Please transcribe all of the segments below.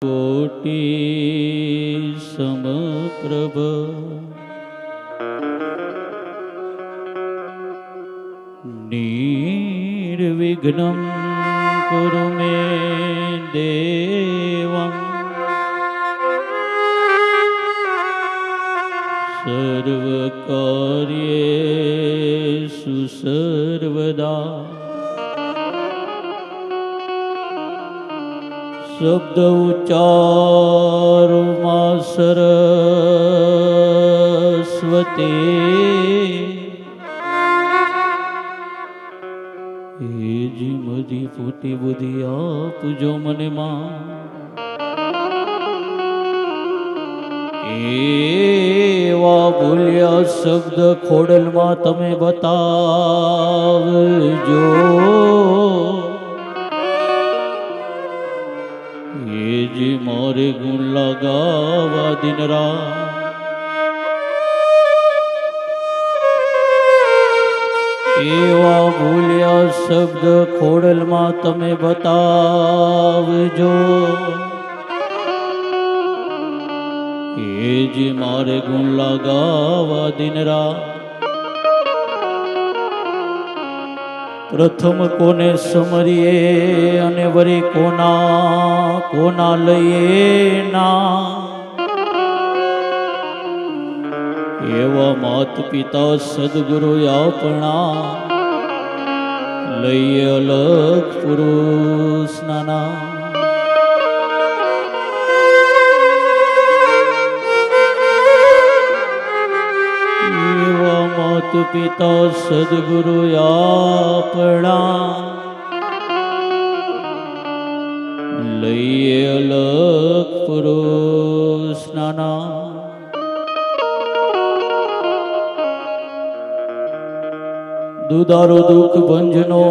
कोटि समप्रभ निर्विघ्नं कुरु मे देवं सर्वकार्येषु सर्वदा शब्द उच्चारो मा सरस्वती हेजी मधी फूटी बुद्धि आपजो मने मां एवा बोल्या शब्द खोडल मां तमे बतावजो जी मोरे गुण लगावा दिन रात एवा भूलिया शब्द खोडल मां तमे बतावजो ए जी मारे गुण लगावा दिन रात प्रथम कोने समरिए अने वरी कोना कोना लईए ना एवा मात पिता सद्गुरु आपणा लईए अलग पुरुष नाना मात पिता सद्गुरु आपणा लईए अलग पुरुष नाना दुधारो दुख भंजनो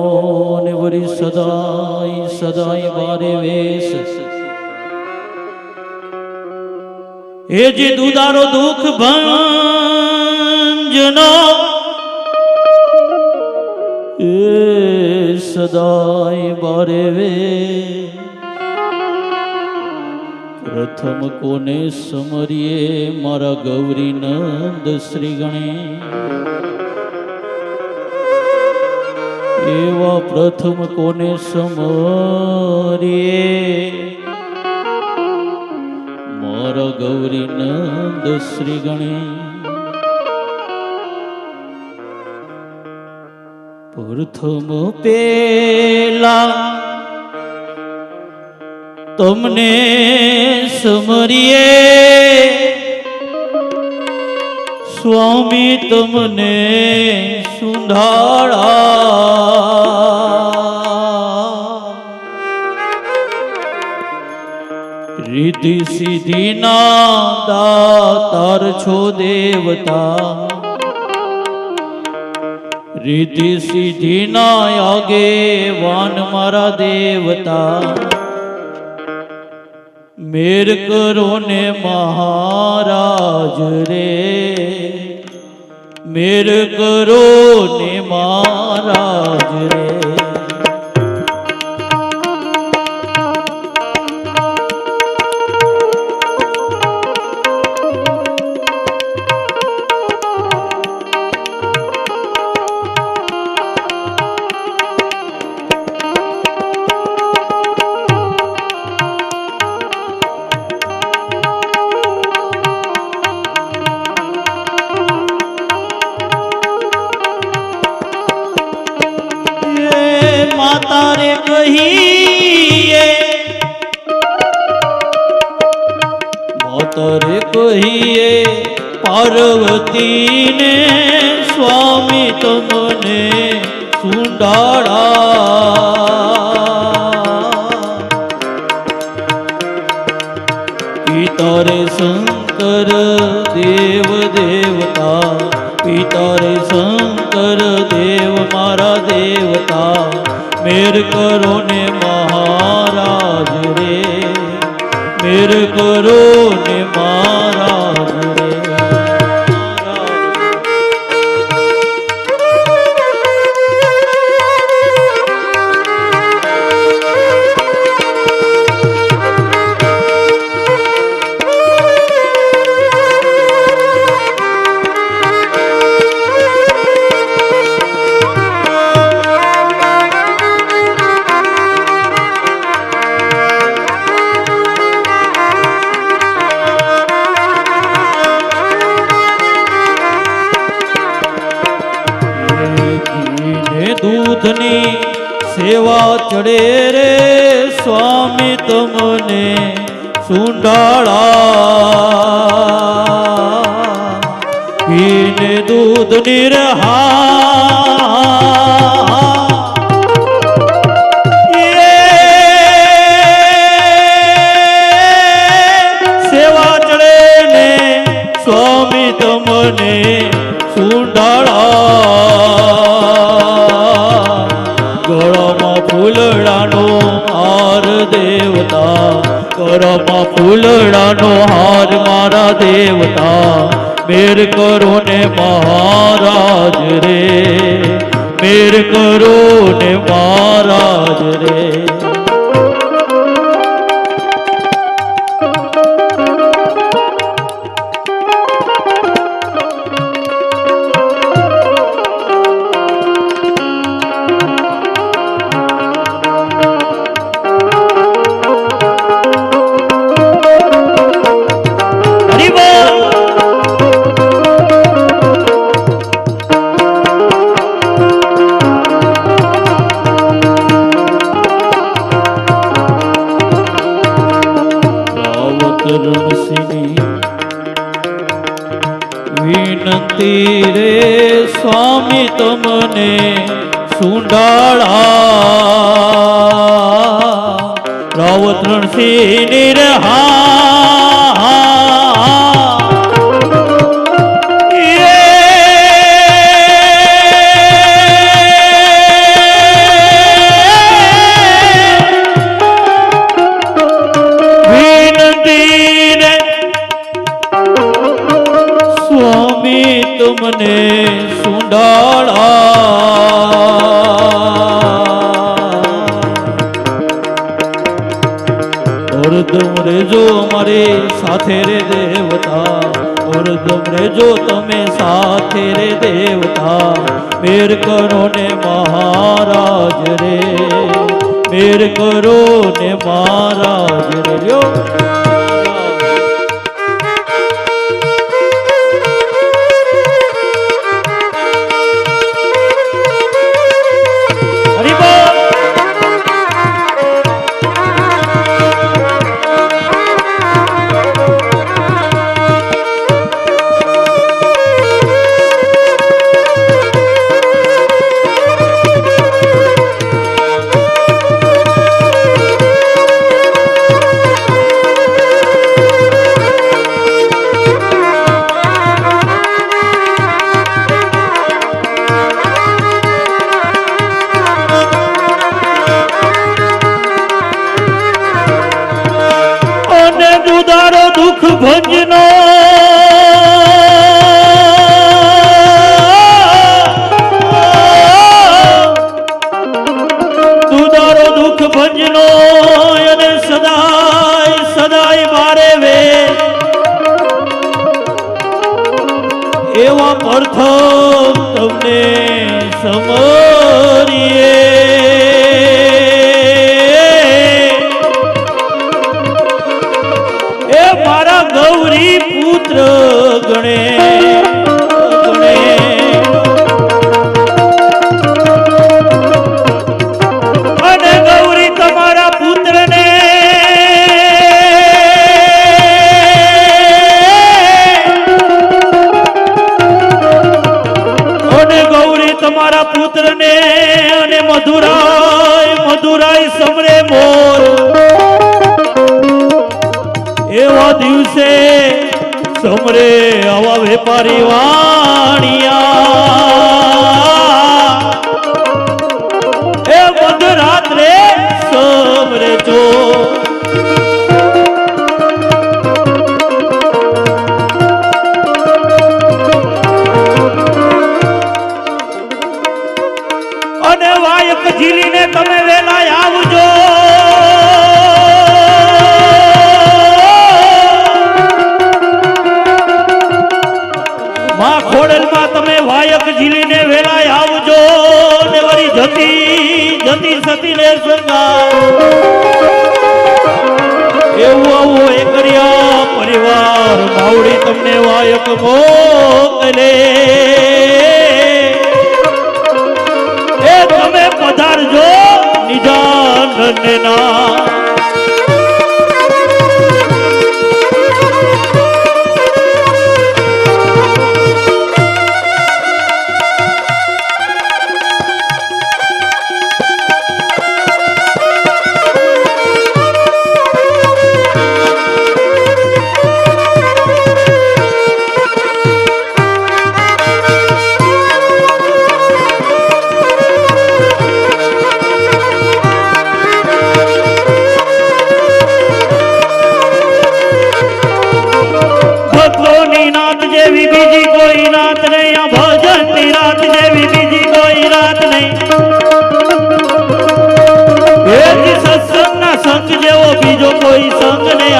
ने वरी सदाई सदाई बारे वेश हे जी दुधारो दुख भंजनो ए सदाई बारे वे प्रथम कोने समरिए मारा गौरी नंद श्री गणे एवा प्रथम कोने समरिए मारा गौरी नंद श्री गणे प्रथम पेला तमने समरिए स्वामी तमने सुंधाड़ा रिद्धि सिद्धि ना दातार छो देवता रिद्धि सिद्धि ना आगे वान मारा देवता मेर करो ने महाराज रे मेर करो ने महाराज रे तारे कहिए मातारे कहिए पार्वती ने स्वामी तमने सुंडाड़ा पितारे शंकर देव देवता पितारे शंकर देव मारा देवता मेर करो ने महाराज रे मेर करो ने महाराज रे સેવા ચડે રે સ્વામી તમને સુંડાળા પીને દૂધ નિરહા સેવા ચડે ને સ્વામી તમને સુંડાળા ગળામાં ફૂલડાનો હાર દેવતા ગળામાં ફૂલડાનો હાર મારા દેવતા મેર કરો ને મહારાજ રે મેર કરો ને મહારાજ રે વિનંતી રે સ્વામી તમને સુંડાળા રાવત રણસિંહ નિરહા મને સુંડાળા હરદમ રેજો અમારી સાથે રે દેવતા હરદમ રેજો તમે સાથે રે દેવતા મેર કરો ને મહારાજ રે મેર કરો ને મહારાજ રે દુઃખ ભંજનો દુદારો દુઃખ ભંજનો અને સદાય સદાય મારે વે એવા પ્રથમ તમને સમરીએ મારા ગૌરી પુત્ર ગણે ગણે અને ગૌરી તમારા પુત્ર ને અને ગૌરી તમારા પુત્ર ને અને મધુરાય મધુરાય સમરે મોર એવા દિવસે સમરે આવા વેપારી વાણિયા એ મધરાત્રે સમરે જો અને વાયક ઝીલીને તમે વેલા આવજો માં ખોડલમાં તમે વાયક ઝીલીને વેલાય આવજો ને વળી જતી સતીને સંગા એવું આવું એકરિયા પરિવાર માવડી તમને વાયક મોકલે એ તમે પધારજો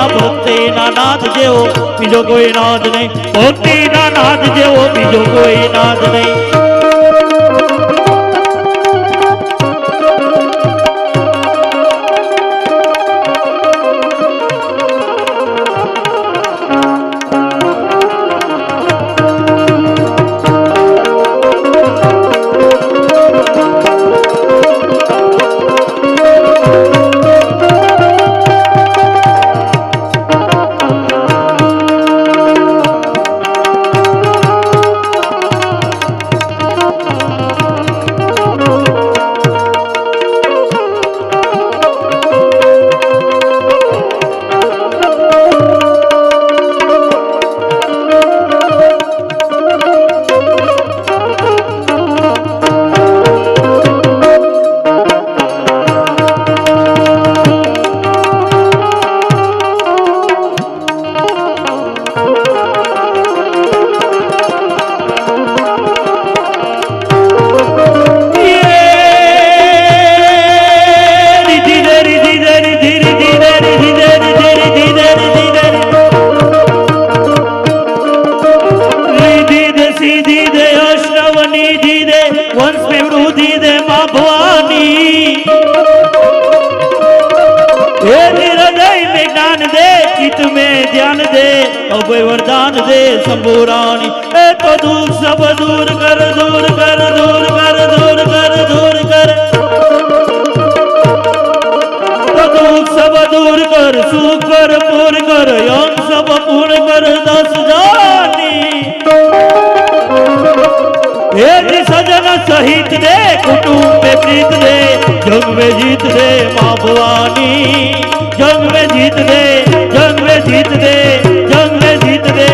આ ભક્તિના નાદ જેવો બીજો કોઈ નાદ નહીં, ભક્તિના નાદ જેવો બીજો કોઈ નાદ નહીં. अभय वरदान दे शंभुरानी, ए तो दुख सब दूर कर, दूर कर, दूर कर, दूर कर, दूर कर, तो दुख सब दूर कर, सुख कर पूर्ण कर, यम सब पूर्ण कर, 10 जानी हे सजन सहित दे, कुटुंब में प्रीत दे, जग में जीत दे माँ भवानी, जग में जीत दे, जग में जीत दे, जग में जीत दे.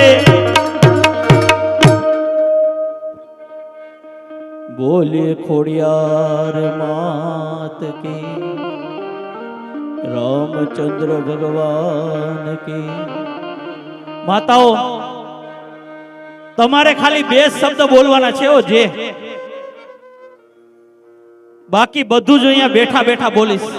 बोलिए खोड़ियार मात की, रामचंद्र भगवान की. माताओ તમારે ખાલી 2 શબ્દ બોલવાના છે, ઓ જે બાકી બધું જ અહીંયા બેઠા બેઠા બોલીશ.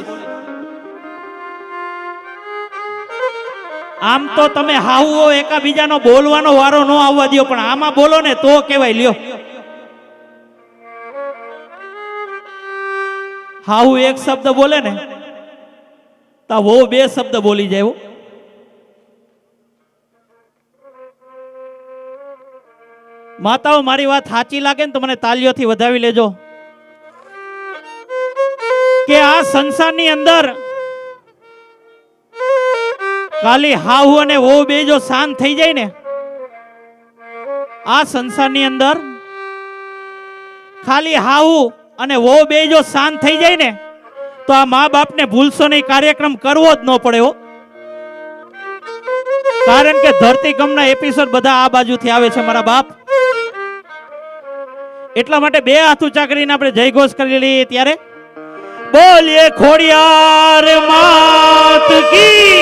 આમ તો તમે હાહુઓ એકાબીજાનો બોલવાનો વારો ન આવવા દો, પણ આમાં બોલો ને તો કહેવાય. લ્યો હાહુ 1 શબ્દ બોલે ને તો વો 2 શબ્દ બોલી જાય. માતાઓ મારી વાત સાચી લાગે ને તો મને તાલીઓથી વધાવી લેજો કે આ સંસારની અંદર ખાલી હાહુ અને વો બે જો શાંત થઈ જાય ને, આ સંસારની અંદર ખાલી હાહુ અને વો બે જો શાંત થઈ જાય ને તો આ મા બાપને ભૂલશો નહીં, કાર્યક્રમ કરવો જ ન પડે. કારણ કે ધરતીકંપના એપિસોડ બધા આ બાજુથી આવે છે મારા બાપ. એટલા માટે 2 હાથ ઊંચા કરીને આપણે જય ઘોષ કરી લઈએ. ત્યારે બોલીએ ખોડિયાર માત કી,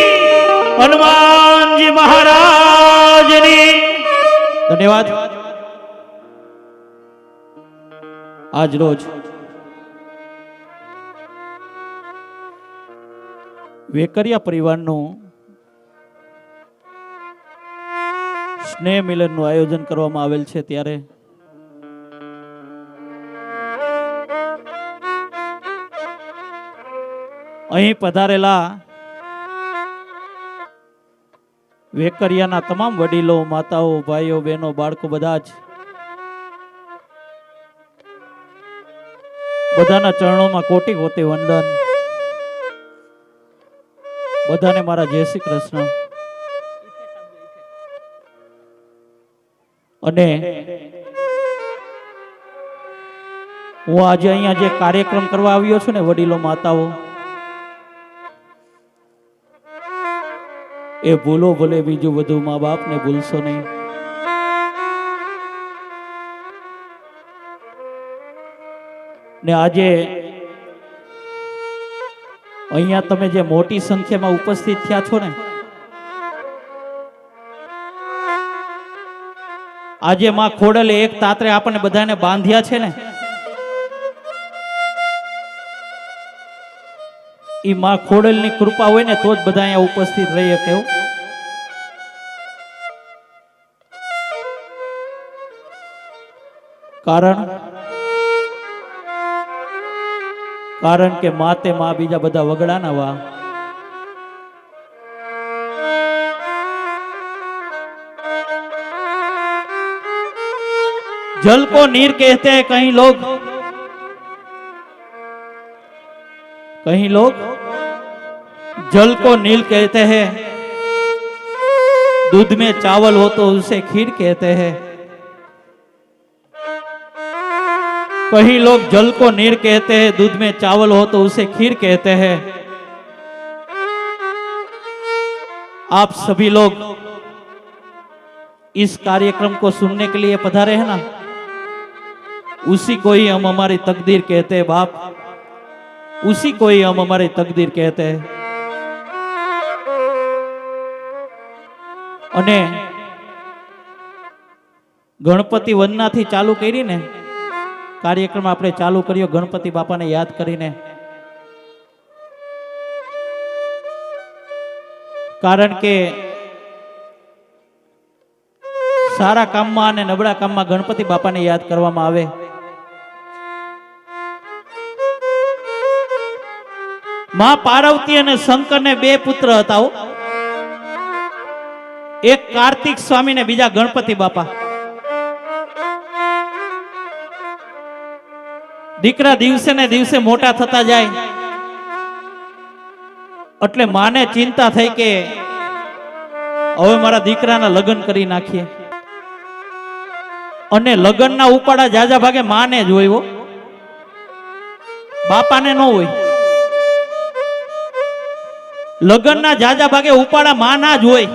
હનુમાનજી મહારાજની. ધન્યવાદ. આજ રોજ વેકરિયા પરિવારનું સ્નેહ મિલનનું આયોજન કરવામાં આવેલ છે. ત્યારે અહીં પધારેલા વેકરિયાના તમામ વડીલો, માતાઓ, ભાઈઓ, બહેનો, બાળકો બધા જ બધાના ચરણોમાં કોટી કોટી વંદન. બધાને મારા જય શ્રી કૃષ્ણ. અને હું આજે અહીંયા જે કાર્યક્રમ કરવા આવ્યો છું ને, વડીલો, માતાઓ, એ ભૂલો ભલે, બીજું બધું મા બાપ ને ભૂલશો નહીં. ને આજે અહીંયા તમે જે મોટી સંખ્યામાં ઉપસ્થિત થયા છો ને, આજે માં ખોડલે એક તાતરે આપણને બધાને બાંધ્યા છે ને, ઈ માં ખોડલની કૃપા હોય ને તો જ બધા અહીંયા ઉપસ્થિત રહી શકે. કારણ કે માતે માં બીજા બધા વગડાના વા। जल को नीर कहते हैं कहीं लोग जल को नील कहते हैं, दूध में चावल हो तो उसे खीर कहते हैं। कहीं लोग जल को नीर कहते हैं, दूध में चावल हो तो उसे खीर कहते हैं। आप सभी लोग इस कार्यक्रम को सुनने के लिए पधारे हैं ना, उसी को ही हम हमारी तकदीर कहते हैं बाप, उसी को ही हम हमारी तकदीर कहते हैं। અને ગણપતિ વંદનાથી ચાલુ કરીને કાર્યક્રમ આપણે ચાલુ કર્યો ગણપતિ બાપાને યાદ કરીને। કારણ કે સારા કામમાં અને નબળા કામમાં ગણપતિ બાપાને યાદ કરવામાં આવે। માં પાર્વતી અને શંકરને બે પુત્ર હતા, એક કાર્તિક સ્વામી ને બીજા ગણપતિ બાપા। દીકરા દિવસે ને દિવસે મોટા થતા જાય એટલે માને ચિંતા થઈ કે હવે મારા દીકરાના લગ્ન કરી નાખીએ। અને લગ્નના ઉપાડા જાજા ભાગે માને જ હોય, બાપાને ન હોય। લગ્નના જાજા ભાગે ઉપાડા માના જ હોય,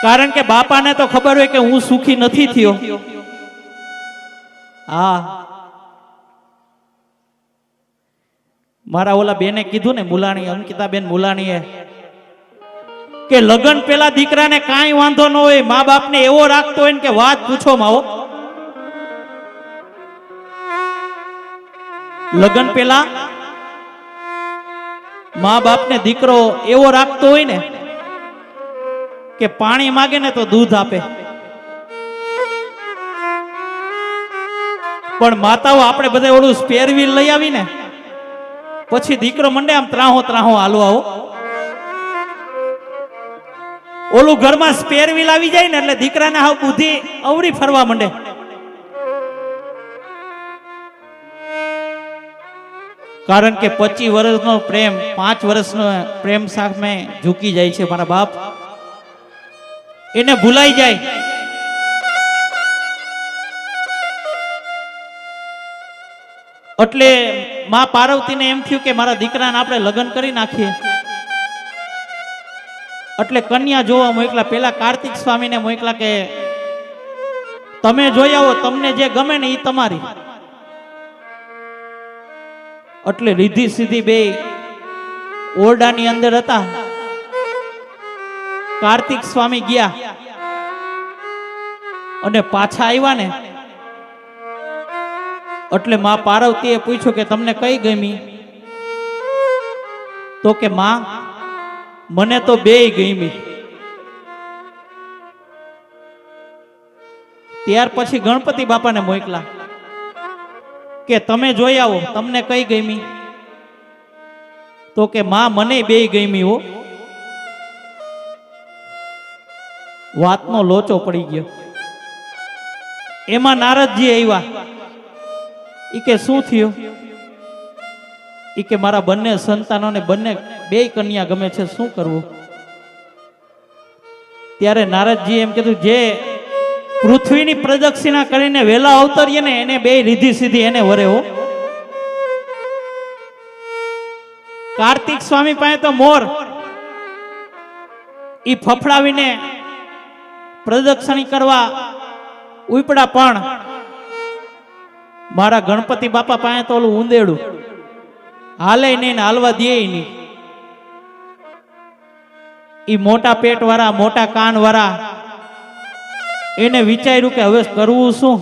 કારણ કે બાપાને તો ખબર હોય કે હું સુખી નથી થયો। હા, મારા ઓલા બેને કીધું ને, મુલાણી અંકિતાબેન મુલાણીએ, કે લગ્ન પેલા દીકરાને કાંઈ વાંધો ન હોય, મા બાપને એવો રાખતો હોય કે વાત પૂછો માવો। લગ્ન પેલા મા બાપને દીકરો એવો રાખતો હોય ને કે પાણી માગે ને તો દૂધ આપે। પણ માતાઓ આપણે બધા ઓલું સ્પેર વ્હીલ લઈ આવી ને પછી દીકરો મંડે આમ ત્રાહો ત્રાહો હાલવા। ઓલું ઘરમાં સ્પેર વ્હીલ આવી જાય ને એટલે દીકરાને હાવ બુદ્ધિ અવળી ફરવા મંડે। કારણ કે 25 વર્ષનો પ્રેમ 5 વર્ષનો પ્રેમ સામે ઝૂકી જાય છે મારા બાપ, એને ભૂલાઈ જાય। એટલે માં પાર્વતીને એમ થયું કે મારા દીકરાને આપણે લગ્ન કરી નાખીએ। એટલે કન્યા જોવા મોકલા, પેલા કાર્તિક સ્વામીને મોકલા કે તમે જોઈ આવો, તમને જે ગમે ને એ તમારી। એટલે રીધી સીધી બે ઓરડાની અંદર હતા। કાર્તિક સ્વામી ગયા અને પાછા આવ્યા ને એટલે માં પાર્વતીએ પૂછ્યું કે તમને કઈ ગમી? તો કે માં મને તો બેય ગમી। ત્યાર પછી ગણપતિ બાપાને મોકલા કે તમે જોઈ આવો, તમને કઈ ગમી? તો કે માં મને બેય ગમી હો। વાતનો લોચો પડી ગયો। એમાં નારદજી આવ્યા, ઈ કે શું થયું? ઈ કે મારા બંને સંતાનોને બંને બેય કન્યા ગમે છે, શું કરવું? ત્યારે નારદજી એમ કીધું, જે પૃથ્વીની પ્રદક્ષિણા કરીને વેલા અવતરીએ ને એને બે રીધી સીધી એને વરે હો। કાર્તિક સ્વામી પાસે તો મોર ઈ ફફડાવીને પ્રદક્ષિણી કરવા ઉપડા, પણ મારા ગણપતિ બાપા પાસે તો ઓલું ઉંદેડું હાલે નહીં ને હાલવા દે નહીં। ઈ મોટા પેટ વાળા મોટા કાન વાળા એને વિચાર્યું કે હવે કરવું શું?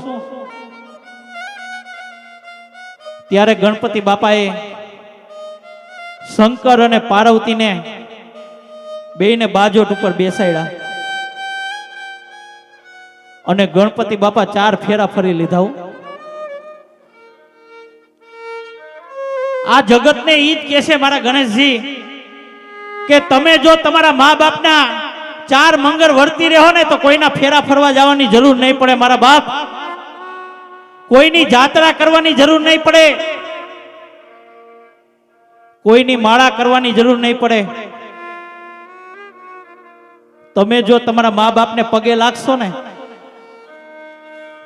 ત્યારે ગણપતિ બાપાએ શંકર અને પાર્વતીને બેયને બાજોટ ઉપર બેસાડ્યા અને ગણપતિ બાપા 4 ફેરા ફરી લીધા. આ જગતને ઈ જ કહે છે મારા ગણેશજી કે તમે જો તમારા મા બાપના 4 મંગળ વર્તી રહો ને તો કોઈના ફેરા ફરવા જવાની જરૂર નહીં પડે મારા બાપ. કોઈની જાત્રા કરવાની જરૂર નહીં પડે, કોઈની માળા કરવાની જરૂર નહીં પડે. તમે જો તમારા મા બાપને પગે લાગશો ને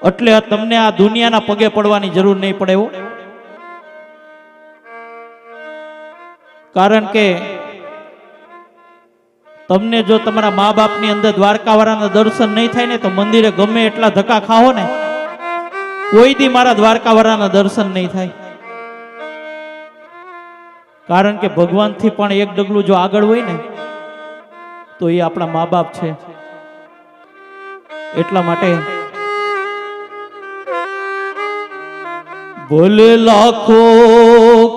એટલે તમને આ દુનિયાના પગે પડવાની જરૂર નહીં પડે. કારણ કે તમને જો તમારા મા બાપની અંદર દ્વારકાવાળાના દર્શન નહીં થાય ને તો મંદિરે ગમે એટલા ધક્કા ખાઓ ને કોઈ દી મારા દ્વારકાવાળાના દર્શન નહીં થાય. કારણ કે ભગવાનથી પણ એક ડગલું જો આગળ હોય ને તો એ આપણા મા બાપ છે. એટલા માટે ભલે લાખો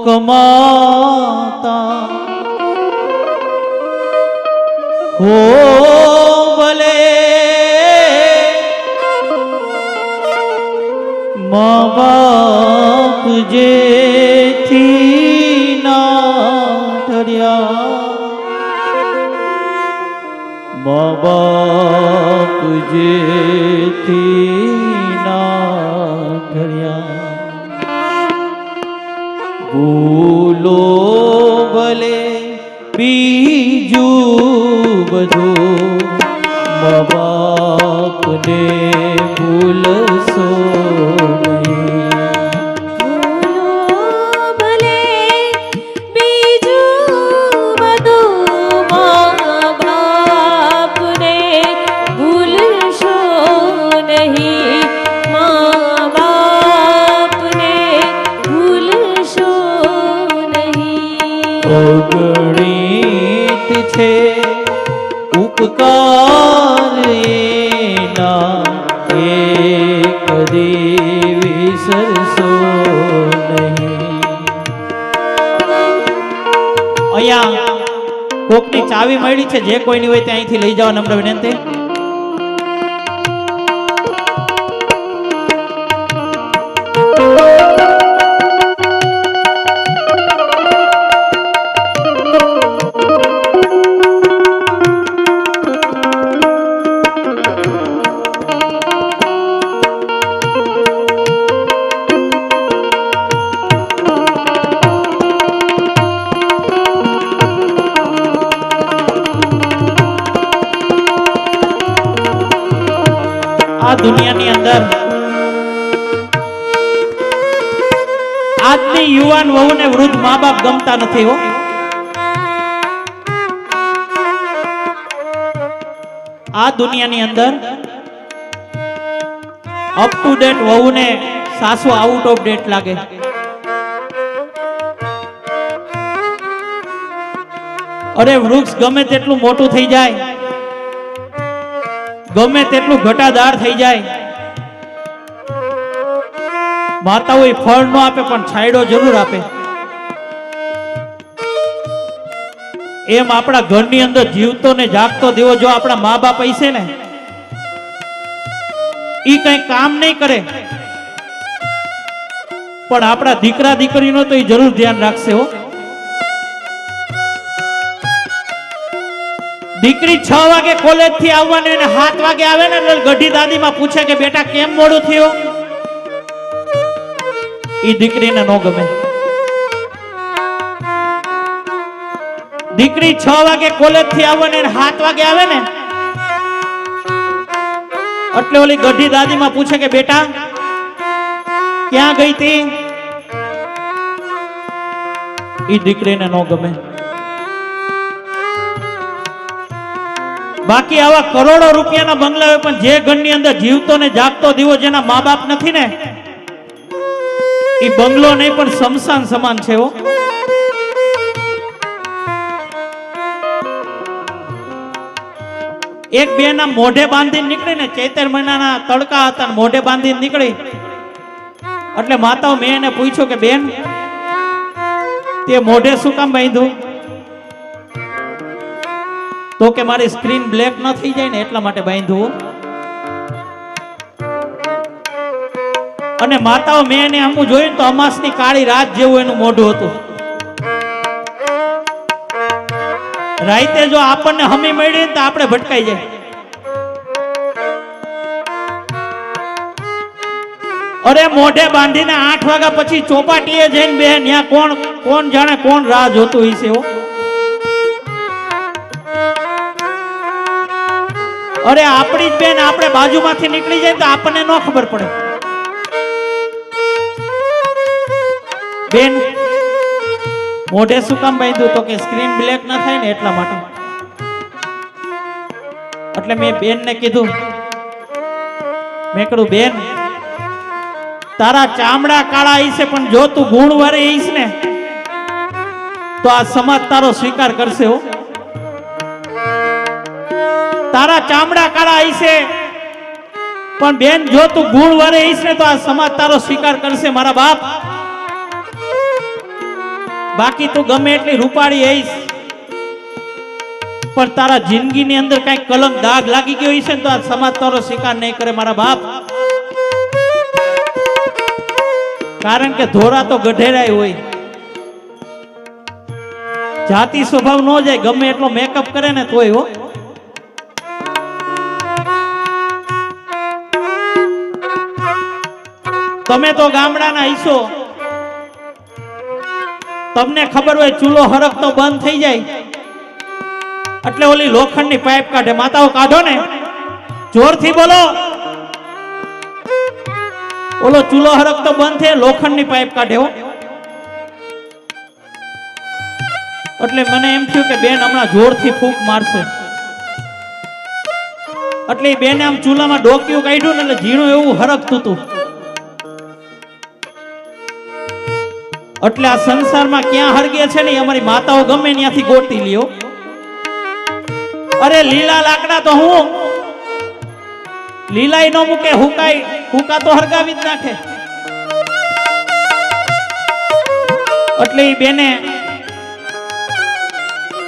કમાતા હો ભલે મા બાપ જેથી ના ઠર્યા, મા બાપ જેથી ના ઠર્યા, ભૂલો ભલે બીજું બધું મા બાપને ભૂલશો નહીં. અગણિત છે ઉપકાર એના એક દી વિસરશો નહીં. અહીંયા કોકની ચાવી મળી છે, જે કોઈની હોય તે અહીંથી લઈ જાવ નમ્ર વિનંતી. આ દુનિયાની અંદર આજની યુવાન વહુને વૃદ્ધ મા બાપ ગમતા નથી. હો, આ દુનિયાની અંદર અપ ટુ ડેટ વહુને સાસુ આઉટ ઓફ ડેટ લાગે. અરે વૃક્ષ ગમે તેટલું મોટું થઈ જાય, ગમે તેટલું ઘટાદાર થઈ જાય, માતાઓ ફળ ન આપે પણ છાંયડો જરૂર આપે. એમ આપણા ઘરની અંદર જીવતો ને જાગતો દેવો જો આપણા મા બાપ હશે ને ઈ કઈ કામ નહીં કરે પણ આપણા દીકરા દીકરીનો તો એ જરૂર ધ્યાન રાખશે. હો, દીકરી 6 વાગે કોલેજ થી આવવાની અને 7 વાગે આવે ને એટલે ગઢી દાદી માં પૂછે કે બેટા કેમ મોડું થયું, ઈ દીકરીને નો ગમે. દીકરી 6 વાગે કોલેજ થી આવવાની અને 7 વાગે આવે ને એટલે ઓલી ગઢી દાદી માં પૂછે કે બેટા ક્યાં ગઈ તી, ઈ દીકરીને નો ગમે. બાકી આવા કરોડો રૂપિયાના બંગલા હોય પણ જે ઘરની અંદર જીવતો ને જાગતો દીવો જેના મા બાપ નથી ને એ બંગલો નહીં પણ શમશાન સમાન છે. હો, એક બેના મોઢે બાંધીને નીકળી ને ચૈતર મહિનાના તડકા હતા મોઢે બાંધીને નીકળી એટલે માતાઓ મેં એને પૂછ્યું કે બેન તે મોઢે શું કામ બાંધ્યું, તો કે મારી સ્ક્રીન બ્લેક ન થઈ જાય ને એટલા માટે બાંધ્યું. અને માતાઓ મેં એને આમ જોયું તો અમાસની કાળી રાત જેવું એનું મોઢું હતું. રાતે જો આપણને હમી મળી તો આપણે ભટકાઈ જાય. અરે મોઢે બાંધીને 8 વાગ્યા પછી ચોપાટીએ જઈને બે ત્યાં કોણ જાણે કોણ રાહ જોતું હશે. અરે આપણી જ બેન આપણે બાજુમાંથી નીકળી જાય તો આપણને ન ખબર પડે. બેન મોઢે શું કામ બાંધ્યું તો કે સ્ક્રીન બ્લેક ના થાય ને એટલા માટે. એટલે મેં બેનને કીધું, મેં કીધું બેન તારા ચામડા કાળા હશે પણ જો તું ગુણવાળી હઈશ ને તો આ સમાજ તારો સ્વીકાર કરશે. હો તારા ચામડા કાળા હશે પણ બેન જો તું ગુણવાળી હઈશ ને તો આ સમાજ તારો સ્વીકાર કરશે મારા બાપ. બાકી તું ગમે એટલી રૂપાળી હઈશ પણ તારા જિંદગીની અંદર કઈ કલંક દાગ લાગી ગયો હશે ને તો આ સમાજ તારો સ્વીકાર નહીં કરે મારા બાપ. કારણ કે ધોરા તો ગઢેરાય હોય, જાતિ સ્વભાવ ન જાય ગમે એટલો મેકઅપ કરે ને તોય. હો તમે તો ગામડાના હઈશો, તમને ખબર હોય ચૂલો હરકતો બંધ થઈ જાય એટલે ઓલી લોખંડની પાઇપ કાઢે. માતાઓ કાઢો ને, જોરથી બોલો. ઓલો ચૂલો હરકતો બંધ થાય લોખંડની પાઇપ કાઢે. હો એટલે મને એમ થયું કે બેન હમણાં જોરથી ફૂંક મારશે. એટલે બેને આમ ચૂલામાં ડોક્યું કાઢ્યું ને એટલે ઝીણું એવું હરકતું હતું. એટલે આ સંસારમાં ક્યાં હરગે છે ને અમારી માતાઓ ગમે ત્યાંથી ગોતી લ્યો. અરે લીલા લાકડા તો હું લીલાઈ નો મૂકે, હુકા તો હરગાવી જ નાખે. એટલે એ બેને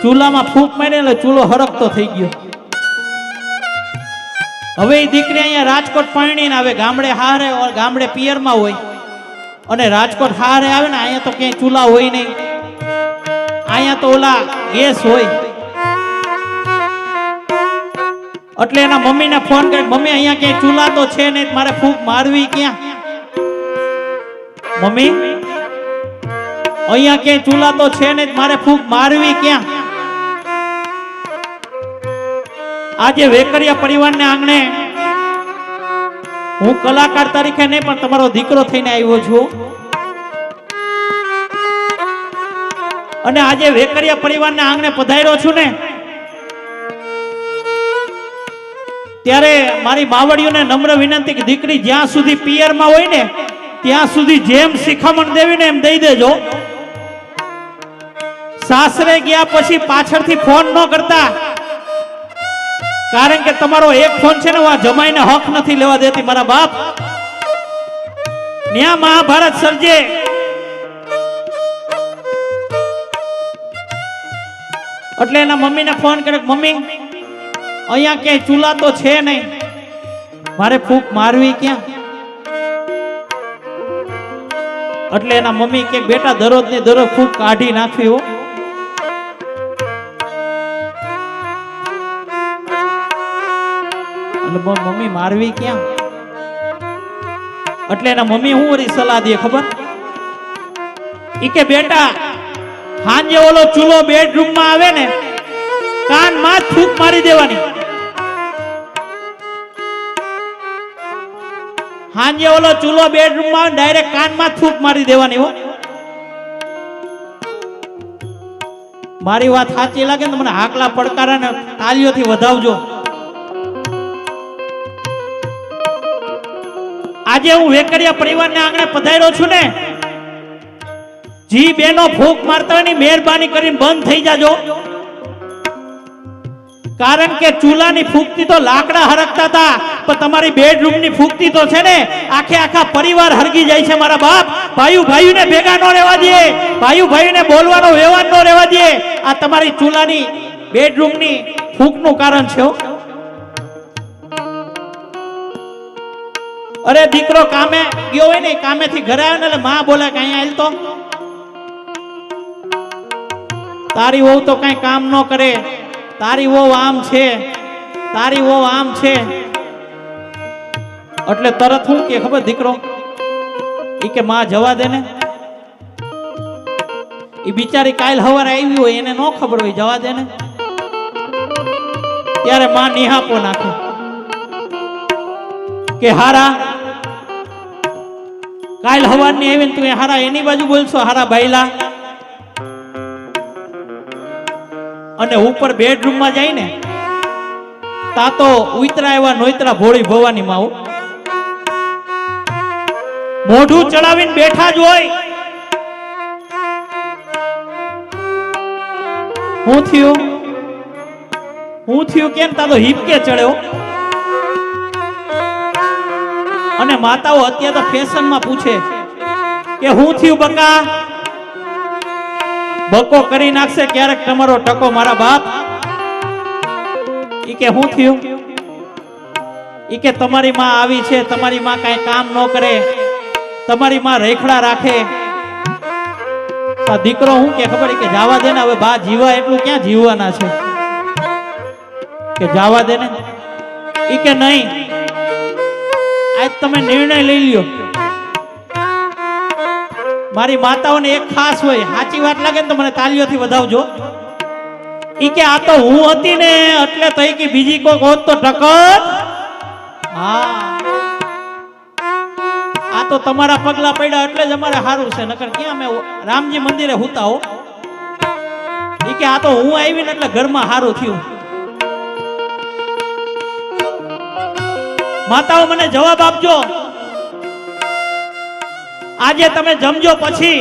ચૂલામાં ફૂંક મારી એટલે ચૂલો હરકતો થઈ ગયો. હવે એ દીકરી અહીંયા રાજકોટ પરણીને આવે, ગામડે હારે ગામડે પિયરમાં હોય અને રાજકોટ હારે આવે ને અહીંયા તો ક્યાંય ચૂલા હોય નહીં, અહીંયા તો ઓલા ગેસ હોય. એટલે એના મમ્મીને ફોન કરી, મમ્મી અહીંયા ક્યાંય ચૂલા તો છે નહીં, મારે ફૂંક મારવી ક્યાં? મમ્મી અહીંયા ક્યાંય ચૂલા તો છે નહીં, મારે ફૂંક મારવી ક્યાં? આજે વેકરિયા પરિવારને આંગણે હું કલાકાર તરીકે નહીં પણ તમારો દીકરો થઈને આવ્યો છું. અને આજે વેકરિયા પરિવારને આંગણે પધાર્યો છું ને ત્યારે મારી માવડીઓને નમ્ર વિનંતી કે દીકરી જ્યાં સુધી પિયરમાં હોય ને ત્યાં સુધી જેમ શિખામણ દેવી ને એમ દઈ દેજો. સાસરે ગયા પછી પાછળથી ફોન ન કરતા, કારણ કે તમારો એક ફોન છે ને આ જમાઈને હક નથી લેવા દેતી મારા બાપ. ન્યા મહાભારત સર્જે. એટલે એના મમ્મીને ફોન કરે, મમ્મી અહીંયા ક્યાંય ચૂલા તો છે નહીં, મારે ફૂંક મારવી ક્યાં? એટલે એના મમ્મી કે બેટા દરરોજ ને દરરોજ ફૂંક કાઢી નાખવી. હો મમ્મી મારવી ક્યાં? એટલે એના મમ્મી હું વળી સલાહ દે ખબર? ઈ કે બેટા હાંજે ઓલો ચૂલો બેડરૂમ માં આવે ને કાન માં ફૂંક મારી દેવાની. હાંજે ઓલો ચૂલો બેડરૂમ માં આવે ડાયરેક્ટ કાન માં ફૂંક મારી દેવાની. હો મારી વાત સાચી લાગે ને મને હાકલા પડકારા ને તાલીઓથી વધાવજો. આજે હું વેકરિયા પરિવારને આંગણે પધાર્યો છું ને, જી બેનો ફૂંક મારતા હોય ની મહેરબાની કરીને બંધ થઈ જાજો. કારણ કે ચૂલાની ફૂંકતી તો લાકડા હરકતા હતા પણ તમારી બેડરૂમ ની ફૂંકતી તો છે ને આખા પરિવાર હરગી જાય છે મારા બાપ. ભાઈઓને ભેગા ન રહેવા દે, ભાઈઓને બોલવાનો વ્યવહાર ન રહેવા દે. આ તમારી ચૂલાની બેડરૂમ ની ફૂંક નું કારણ છે. અરે દીકરો કામે ગયો હોય ને, કામેથી ઘરે આવે ને એટલે માં બોલે કે અહીંયા આલ તો તારી વહુ તો કઈ કામ ન કરે, તારી વહુ આમ છે, તારી વહુ આમ છે. એટલે તરત હું કે ખબર દીકરો ઈ કે માં જવા દે ને, ઈ બિચારી કાલ હવારે આવી હોય એને ન ખબર હોય, જવા દે ને. ત્યારે માં નિહાપો નાખે કે હારા કાલ હવારની આવી ને તું હારા એની બાજુ બોલશો, હારા બાયલા. અને ઉપર બેડરૂમ માં જાય ને તા તો ઉતરા એવા નોતરા ભોળી ભવાની માં મોઢું ચડાવીને બેઠા જ હોય. હું થયું કેમ તા તો હિપકે ચડ્યો. અને માતાઓ અત્યારે તો ફેશન માં પૂછે કે હું થયું બકા, બકો કરી નાખશે ક્યારેક તમારો ટકો મારા બાપ. ઈ કે હું થયું? ઈ કે તમારી માં આવી છે, તમારી માં કઈ કામ ન કરે, તમારી માં રેખડા રાખે. આ દીકરો હું કે ખબર કે જાવા દે ને, હવે બા જીવા એટલું ક્યાં જીવવાના છે, કે જાવા દે ને. ઈ કે નહીં, આજ તમે નિર્ણય લઈ લ્યો. મારી માતાઓને એક ખાસ હોય, સાચી વાત લાગે ને તો મને તાલીઓથી વધાવજો. ઈ કે આ તો હું હતી ને એટલે થઈ કે બીજી કોઈ હોત તો ટકર. હા, આ તો તમારા પગલા પડ્યા એટલે જ અમારે સારું છે, નકર ક્યાં અમે રામજી મંદિરે હુતા હો. ઈ કે આ તો હું આવી ને એટલે ઘરમાં સારું થયું. માતાઓ મને જવાબ આપજો, આજે તમે જમજો પછી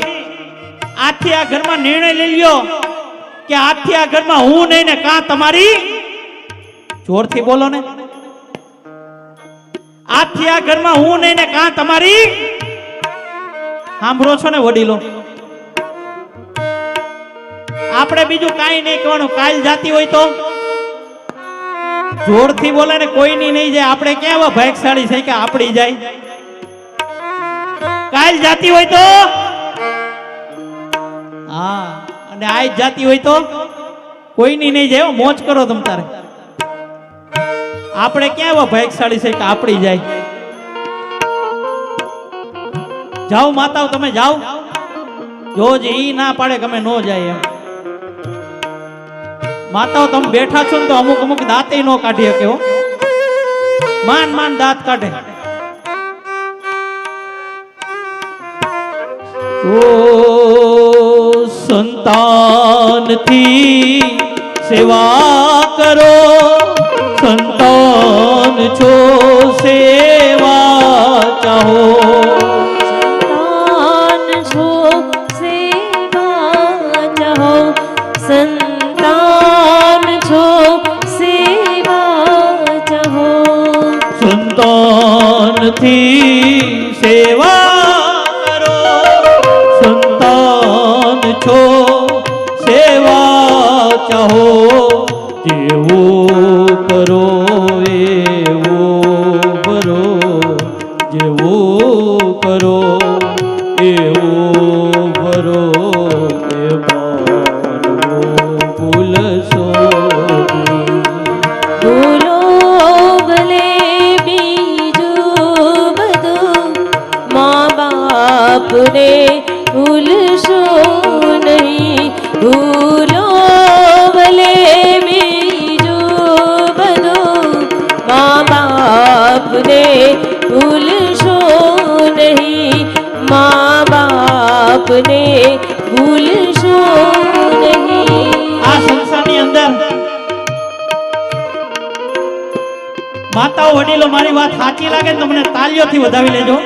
આજથી આ ઘરમાં નિર્ણય લઈ લ્યો કે આજથી આ ઘરમાં હું નહીં ને કાં તમારી, જોરથી બોલો ને, આજથી આ ઘરમાં હું નહીં ને કાં તમારી. સાંભળો છો ને વડીલો, આપણે બીજું કાંઈ નહીં કહેવાનું. કાલ જાતી હોય તો જોરથી બોલે ને, કોઈની નહીં જાય. આપણે ક્યાં ભાગશાળી છે કે આપડી જાય. કાલ જાતી હોય તો હા, અને આજ જાતી હોય તો કોઈની નહીં જાય. મોજ કરો તમ તારે. આપણે ક્યાં એવા ભાગશાળી છે કે આપડી જાય. જાઓ માતાઓ, તમે જાઓ. જો ઈ ના પાડે કે અમે નો જાય એમ. માતાઓ તમે બેઠા છો ને તો અમુક અમુક દાંતે નો કાઢી શકે હો, માન દાંત કાઢે. ઓ સંતાનથી સેવા કરો, સંતાન છો સેવા ચાહો. સંતાન છો સેવા ચાહો, સંતાન છો સેવા ચાહો. સંતાનથી સેવા કરો, સંતાન છો સેવા ચાહો. જેવું કરો એવું કરો, જેવું કરો એવું કરો, એ માનવું ભૂલશો નહીં. બોલો ભલે બીજું બધું, મા બાપને ભૂલશો નહીં. ભૂલો ભલે બીજું બધું, મા બાપને ભૂલશો નહીં. મા બાપને ભૂલશો નહીં. આ સંસારની અંદર માતાઓ વડીલો મારી વાત સાચી લાગે તો મને તાલીઓથી વધાવી લેજો.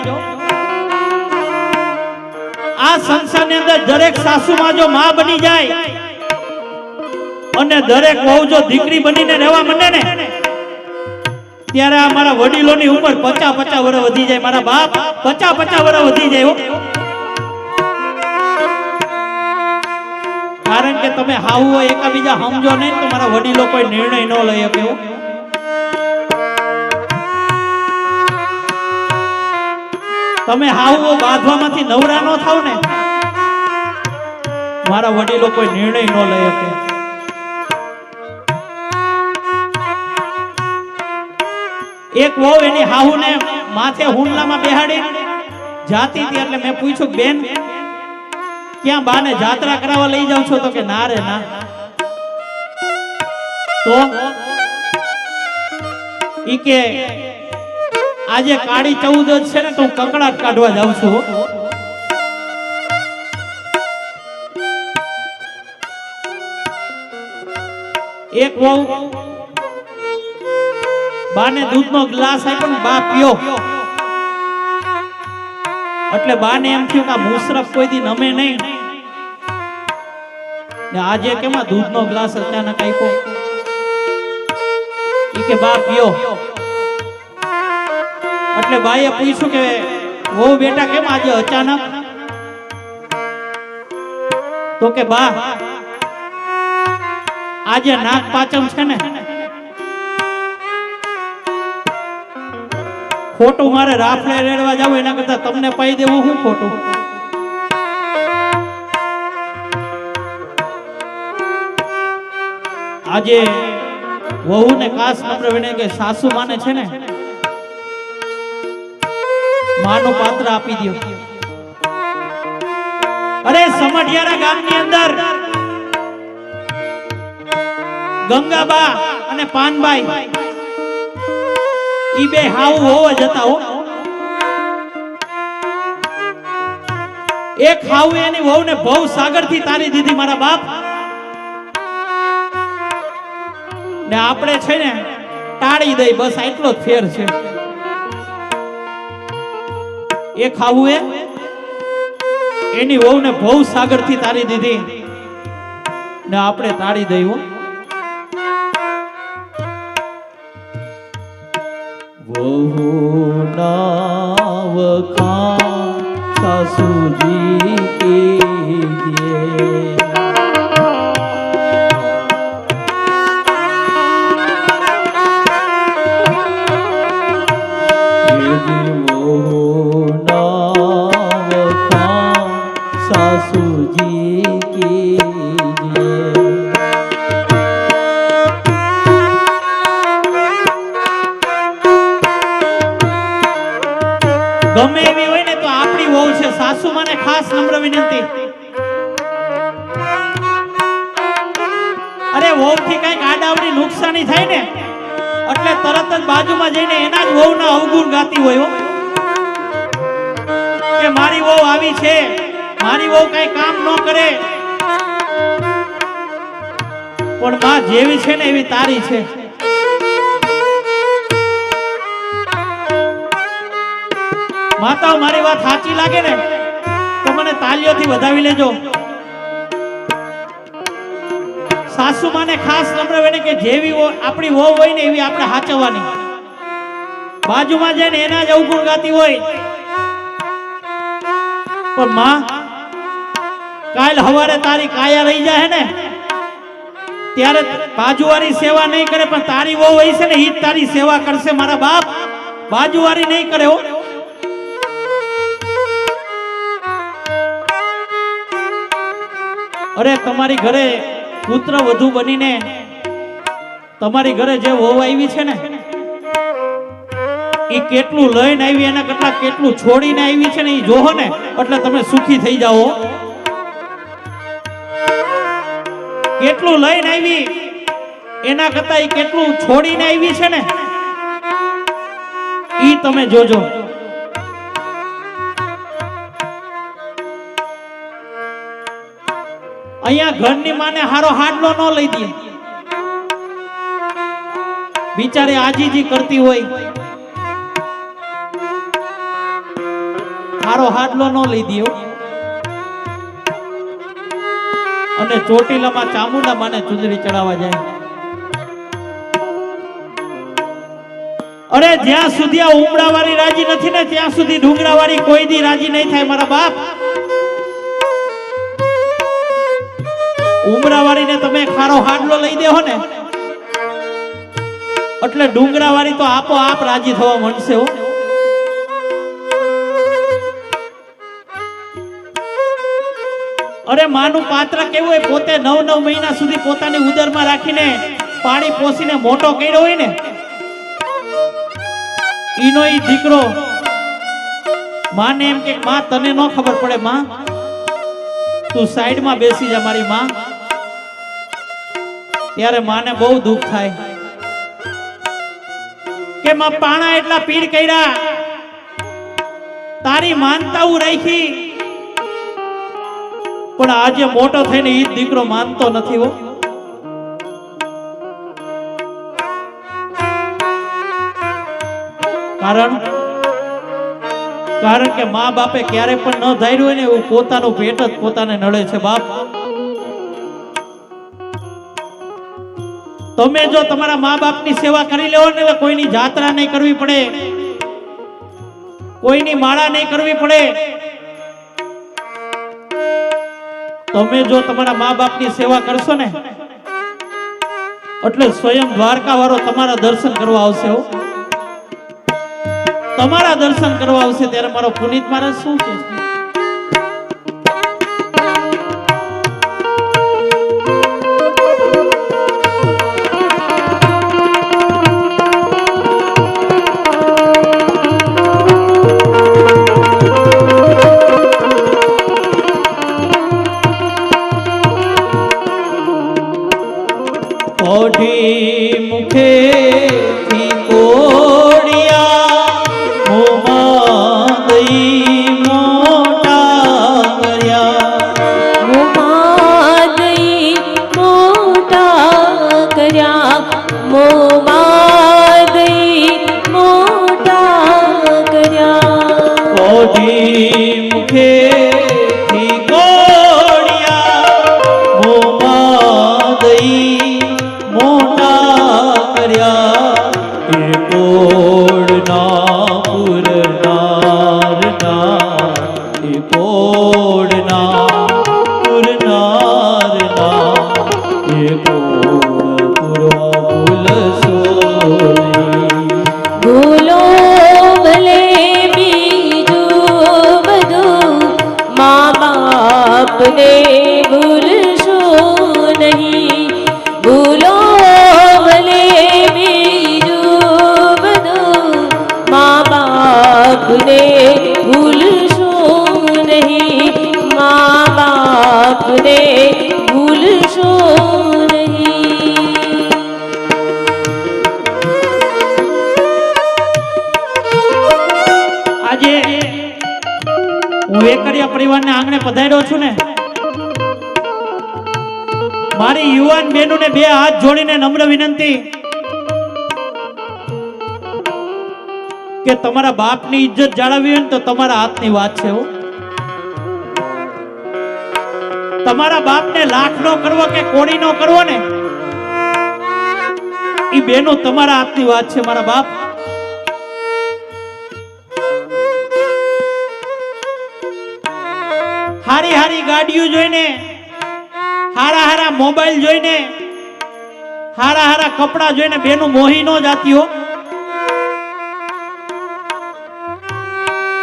આ સંસારની અંદર દરેક સાસુમાં જો માં બની જાય અને દરેક વહુ જો દીકરી બનીને રહેવા માંડે ને, ત્યારે આ મારા વડીલોની ઉંમર 50-50 વર્ષ વધી જાય. મારા બાપ 50-50 વર્ષ વધી જાય હો. કારણ કે તમે હાહુ એકાબીજા સમજો નહીં તો મારા વડીલો કોઈ નિર્ણય ન લઈ શકે. તમે હાવ બાંધવામાંથી નવરા ન થાવ ને, મારા વડીલો કોઈ નિર્ણય ન લઈ શકે. એક વહુ એની હાહુને માથે હુંડલામાં બેહાડી જાતી હતી, એટલે મેં પૂછ્યું બેન ક્યાં બાને જાત્રા કરાવવા લઈ જાવ છો? તો કે ના રે ના. તો ઈ કે આજે કાળી 14 છે ને તો હું કંકડાટ કાઢવા જાઉં છું. એક વહુ બાને દૂધનો ગ્લાસ આપ્યો ને બા પીઓ, એટલે બાને એમ થયું કે મુસરફ કોઈ દી નમે નહીં ને આજે કેમાં દૂધનો ગ્લાસ અચાનક આપ્યો. ઈ કે બા પીઓ. એટલે બાઈએ પૂછ્યું કે વો બેટા કેમ આજે અચાનક? તો કે બા આજે નાગ પાંચમ છે ને, ખોટું મારે રાફડે રેડવા જાવ એના કરતા તમને પાઈ દેવું હું ખોટું. આજે વહુ ને કાસ નમ્ર વિનય કે સાસુ માને છે ને માનું પાત્ર આપી દો. અરે સમઢિયારા ગામની અંદર ગંગાબા અને પાનબાઈ ઈ બે હાવ હોવ જ હતા હો. એક હાવ એની વહુને ભવ સાગર થી તારી દીધી મારા બાપ, ને આપણે છે ને ટાળી દઈ, બસ આટલો જ ફેર છે. એક હાવુએ એની વહુને ભવ સાગર થી તારી દીધી ને આપણે તાળી દઈ હો. વહુ નાવ ખાન સાસુજી કીજીએ, વહુ નાવ ખાન સાસુજી કીજીએ. ગમે એવી હોય ને તો આપણી વહુ છે. સાસુ માને ખાસ નમ્ર વિનંતી, અરે વહુ થી કઈક આડાવડી નુકસાની થાય ને એટલે તરત જ બાજુમાં જઈને એના જ વહુના અવગુણ ગાતી હોય કે મારી વહુ આવી છે, મારી વહુ કઈ કામ ન કરે, પણ માં જેવી છે ને એવી તારી છે. માતાઓ મારી વાત સાચી લાગે ને તો મને તાલીઓથી વધાવી લેજો. સાસુ માને ખાસ નમ્ર વિનંતી કે જેવી આપણી વહુ હોય ને એવી આપણે હાચવવાની. બાજુમાં જઈને એના જ અવગુણ ગાતી હોય, પણ માં કાલ હવારે તારી કાયા રહી જાય ને ત્યારે બાજુવાળી સેવા નહીં કરે, પણ તારી વહુ હોય છે ને ઈ જ તારી સેવા કરશે મારા બાપ, બાજુવાળી નહીં કરે હો. અરે તમારી ઘરે પુત્ર વધુ બનીને તમારી ઘરે જે વહુ આવી છે ને એ કેટલું લઈને આવી એના કરતા કેટલું છોડીને આવી છે ને એ જોહો ને એટલે તમે સુખી થઈ જાઓ. કેટલું લઈને આવી એના કરતા એ કેટલું છોડીને આવી છે ને એ તમે જોજો. અહીંયા ઘરની માને હારો હાડલો ન લઈ દે, બિચારી આજીજી કરતી હોય, હારો હાડલો ન લઈ દે અને ચોટીલામાં ચામુંડા માને ચુંદડી ચડાવવા જાય. અરે જ્યાં સુધી આ ઉમરાવાળી રાજી નથી ને ત્યાં સુધી ડુંગરાવાળી કોઈ દી રાજી નહીં થાય મારા બાપ. ઉમરાવાળી ને તમે ખારો હાડલો લઈ દેહો ને એટલે ડુંગરાવાળી તો આપોઆપ રાજી થવા માંડશે હો. અરે માનું પાત્ર કેવું હોય, પોતે 9 મહિના સુધી પોતાની ઉદરમાં રાખીને પાણી પોસીને મોટો કર્યો હોય ને, ઈનો ઈ દીકરો માને એમ કે માં તને ન ખબર પડે, માં તું સાઈડમાં બેસી જા મારી માં. ત્યારે માને બહુ દુઃખ થાય કે માં પાણા એટલા પીર કર્યા, તારી માનતા હું રાખી, પણ આજે મોટો થઈને ઈ દીકરો માનતો નથી હો. કારણ કે મા બાપે ક્યારે પણ ન ધાર્યું હોય ને એવું પોતાનું પેટ જ પોતાને નડે છે. બાપ, તમે જો તમારા મા બાપની સેવા કરી લેવો ને, કોઈની જાત્રા નહીં કરવી પડે, કોઈની માળા નહીં કરવી પડે. તમે જો તમારા મા બાપની સેવા કરશો ને, એટલે સ્વયં દ્વારકા વાળો તમારા દર્શન કરવા આવશે હો. તમારા દર્શન કરવા આવશે. ત્યારે મારો પુનિત મહારાજ શું કહે છે? ઓઢી મુખેથી કોડિયા મોમાં દઈ મોટા કર્યા, મોમાં દઈ મોટા કર્યા, મોમાં દઈ મોટા કર્યા. ઓઢી મુખેથી કોડિયા મોમાં દઈ મોટા કર્યા, એ કોડના પુરનારના, એ કોડના પુરનારના, એ કોડ પુરવા ભૂલશો નહીં. ભૂલો ભલે બીજું બધું, મા બાપને ભૂલશો નહીં. ભૂલો ભલે બીજું બધું, મા બાપને ભૂલશો નહીં. મા બાપને ભૂલશો નહીં. આજે હું વેકરિયા પરિવારને આંગણે પધાર્યો છું ને, મારી યુવાન બહેનોને બે હાથ જોડીને નમ્ર વિનંતી કે તમારા બાપની ઇજ્જત જાળવવી હોય ને તો તમારા હાથની વાત છે હો. તમારા બાપને લાખ નો કરવો કે કોડી નો કરવો ને, ઈ બેનો તમારા હાથની વાત છે. મારા બાપ, હારી હારી ગાડીઓ જોઈને, હારા હારા મોબાઈલ જોઈને, હારા હારા કપડા જોઈને બેનું મોહી નો જાતી હો.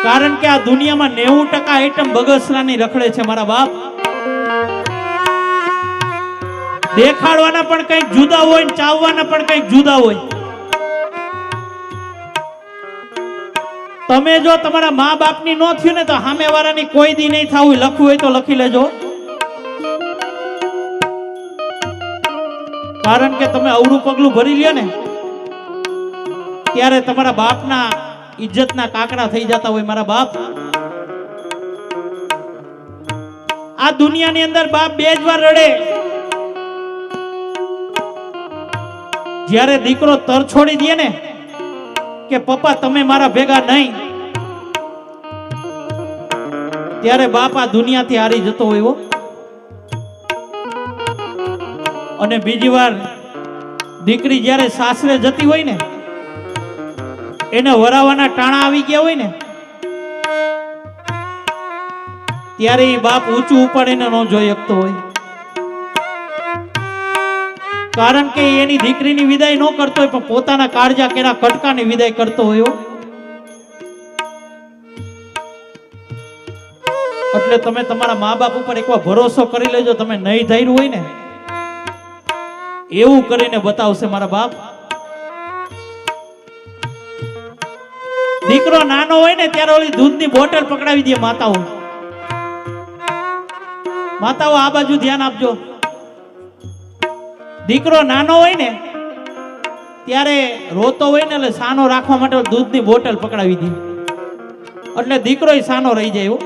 કારણ કે આ દુનિયામાં 90% આઈટમ બગસરાની રખડે છે. મારા બાપ, દેખાડવાના પણ કંઈક જુદા હોય ને ચાવવાના પણ કંઈક જુદા હોય. તમે જો તમારા મા બાપની નો થયું ને તો સામેવાળાની કોઈ દી નહીં થાવું. લખવું હોય તો લખી લેજો. કારણ કે તમે અવરું પગલું ભરી લ્યો ને ત્યારે તમારા બાપના ઇજ્જતના કાકડા થઈ જતા હોય. મારા બાપ, આ દુનિયાની અંદર બાપ બે જ વાર રડે. જ્યારે દીકરો તર છોડી દે ને કે પપ્પા તમે મારા ભેગા નહીં, ત્યારે બાપ આ દુનિયાથી હારી જતો હોય હો. અને બીજી વાર દીકરી જ્યારે સાસરે જતી હોય ને, એને વરાવાના ટાણા આવી ગયા હોય ને, ત્યારે એ બાપ ઊંચું ઉપાડીને ન જોઈ શકતો હોય. કારણ કે એની દીકરીની વિદાય ન કરતો હોય, પણ પોતાના કાળજા કેરા કટકાની વિદાય કરતો હોય. એટલે એટલે તમે તમારા મા બાપ ઉપર એકવાર ભરોસો કરી લેજો. તમે નહીં ધાર્યું હોય ને એવું કરીને બતાવશે મારા બાપ. દીકરો નાનો હોય ને ત્યારે ઓલી દૂધની બોટલ પકડાવી દે માતાઓ. માતાઓ આ બાજુ ધ્યાન આપજો. દીકરો નાનો હોય ને ત્યારે રોતો હોય ને એટલે સાનો રાખવા માટે દૂધની બોટલ પકડાવી દે એટલે દીકરો સાનો રહી જાય.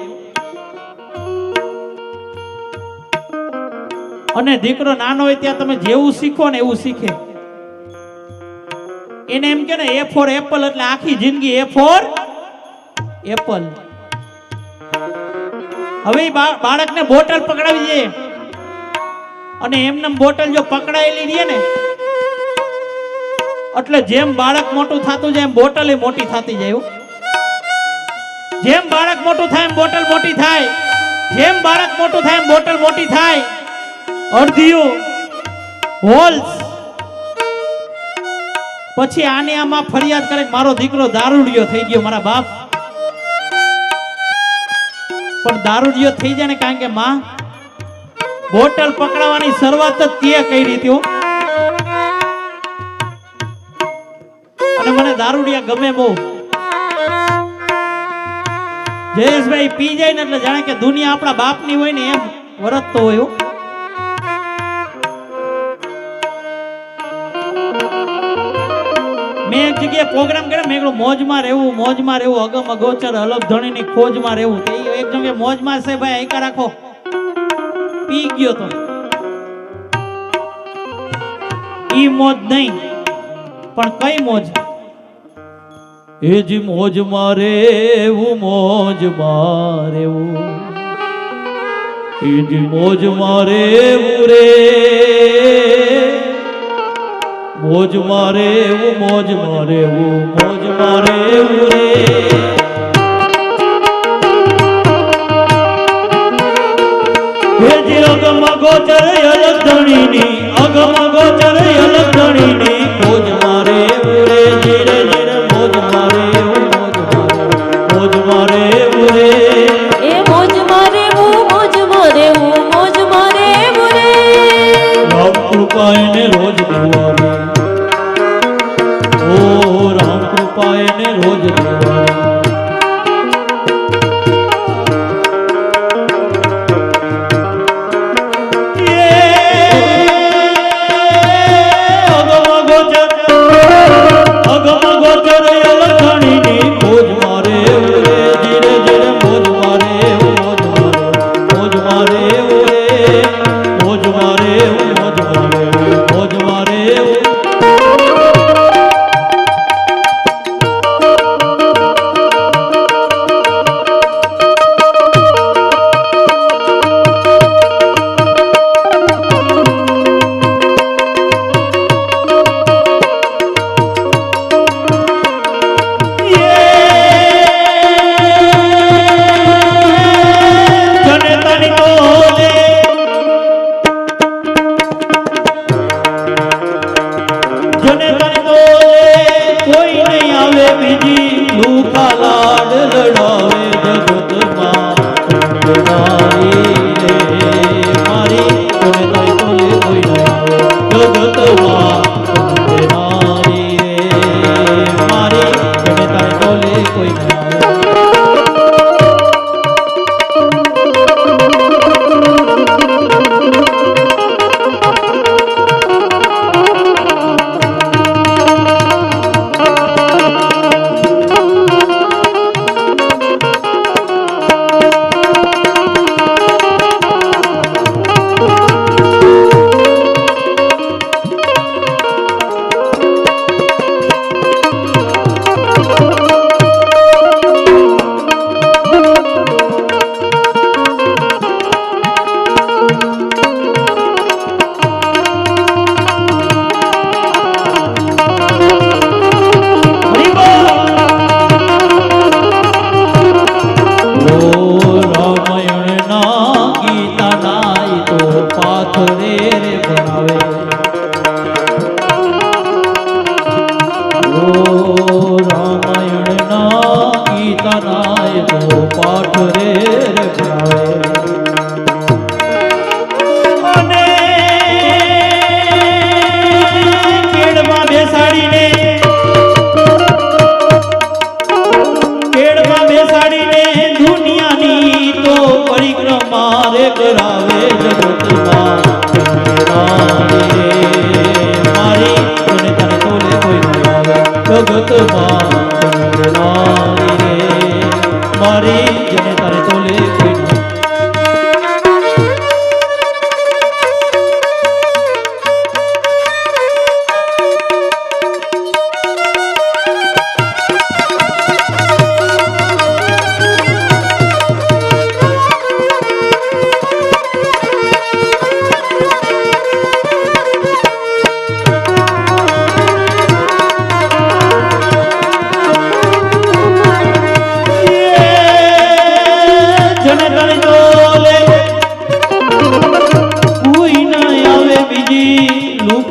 અને દીકરો નાનો હોય ત્યાં તમે જેવું શીખો ને એવું શીખે. એને એમ કે ને એ ફોર એપલ એટલે આખી જિંદગી એ ફોર એપલ. હવે બાળકને બોટલ પકડાવી દે અને એમને બોટલ જો પકડાયેલી રહે ને એટલે જેમ બાળક મોટું થતું જાય એમ બોટલ એ મોટી થતી જાય. જેમ બાળક મોટું થાય એમ બોટલ મોટી થાય. જેમ બાળક મોટું થાય એમ બોટલ મોટી થાય. અડધીઓ હોલ્સ. પછી આને આમાં ફરિયાદ કરે મારો દીકરો દારૂડિયો થઈ ગયો મારા બાપ. પણ દારૂડિયો થઈ જાય ને કારણ કે માં બોટલ પકડાવવાની શરૂઆત જ તે કરી હતી. અને મને દારૂડિયા ગમે બહુ. જયેશભાઈ પી જાય ને એટલે જાણે કે દુનિયા આપણા બાપની હોય ને એમ વરતતો હોય. મેં એક જગ્યાએ પ્રોગ્રામ કર્યો. મેં મોજમાં રહેવું અગમ અગોચર અલગ ધણીની ખોજમાં રહેવું. એક જગ્યાએ મોજમાં છે ભાઈ એકા રાખો. પી ગયો તો ઈ મોજ નહીં પણ કઈ મોજ? એ જી મોજ મારે એ જી મોજ મારે રે મોજ મારે રે અગમ ગોચર અલગ ધણીની મોજ મારે રે ધીરે ધીરે મોજ મારે રે એ મોજ મારે રે રામ કૃપા એને રોજ દુઆરે. ઓ રામ કૃપા એને રોજ દુઆરે.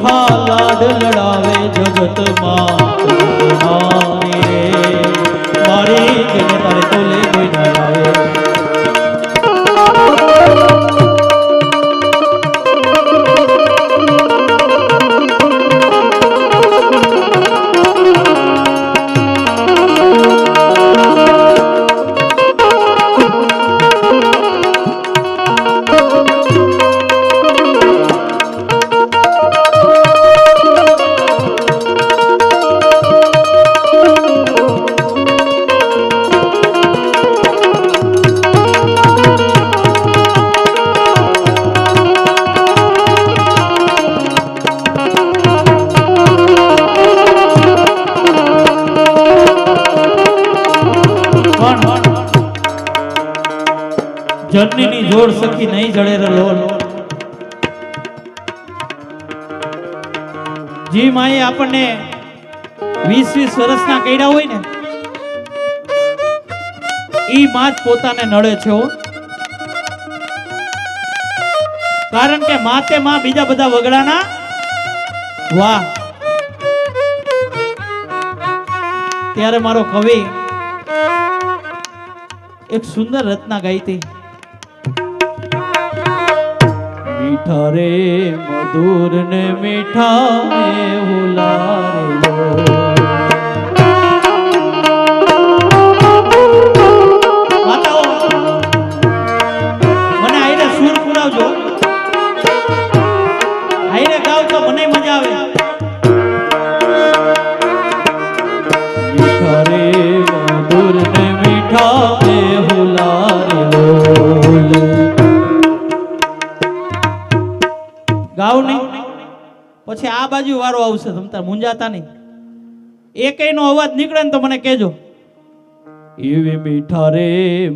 અનોખા લાડ લડાવે જગતમાં મારી રે મારી જેને તારે તોલે કોઈ ના આવે જનની જોડ સખી નહીં જડે રે લોલ જી માએ આપણને 20-20 વર્ષના કર્યા હોય ને ઈ માં જ પોતાને નડે છે હો કારણ કે માતે માં બીજા બધા વગડાના વાહ ત્યારે મારો કવિ એક સુંદર રચના ગાઈ હતી મીઠા રે મધુર ને મીઠા હુલારે માતાઓ મને આઈને સુર પુરાવજો આઈને ગાવ તો મને મજા આવે મીઠા રે મધુર ને મીઠા હુલારે ગાવ નહીં પછી આ બાજુ વારો આવશે તમ તાર મુંજાતા નહીં એકયનો અવાજ નીકળે ને તો મને કહેજો એવી મીઠા રે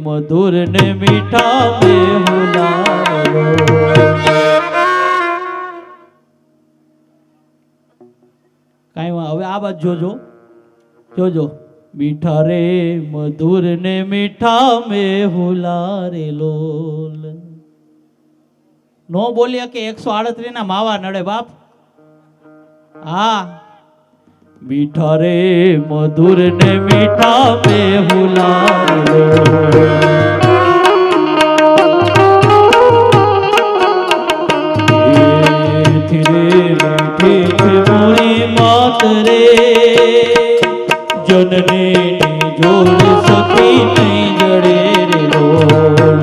મધુર ને મીઠા બેહુલારો કાઈ હવે આ બાજુ જોજો જોજો મીઠા રે મધુર ને મીઠા મેહુલારે લોલ નો બોલ્યા કે 138 ના માવા નડે બાપ હા મીઠા રે મધુર ને મીઠા બેહુલારો ધીરે મીઠી મોરી માત રે જનની જોડ સખી નહીં જડે રે લોલ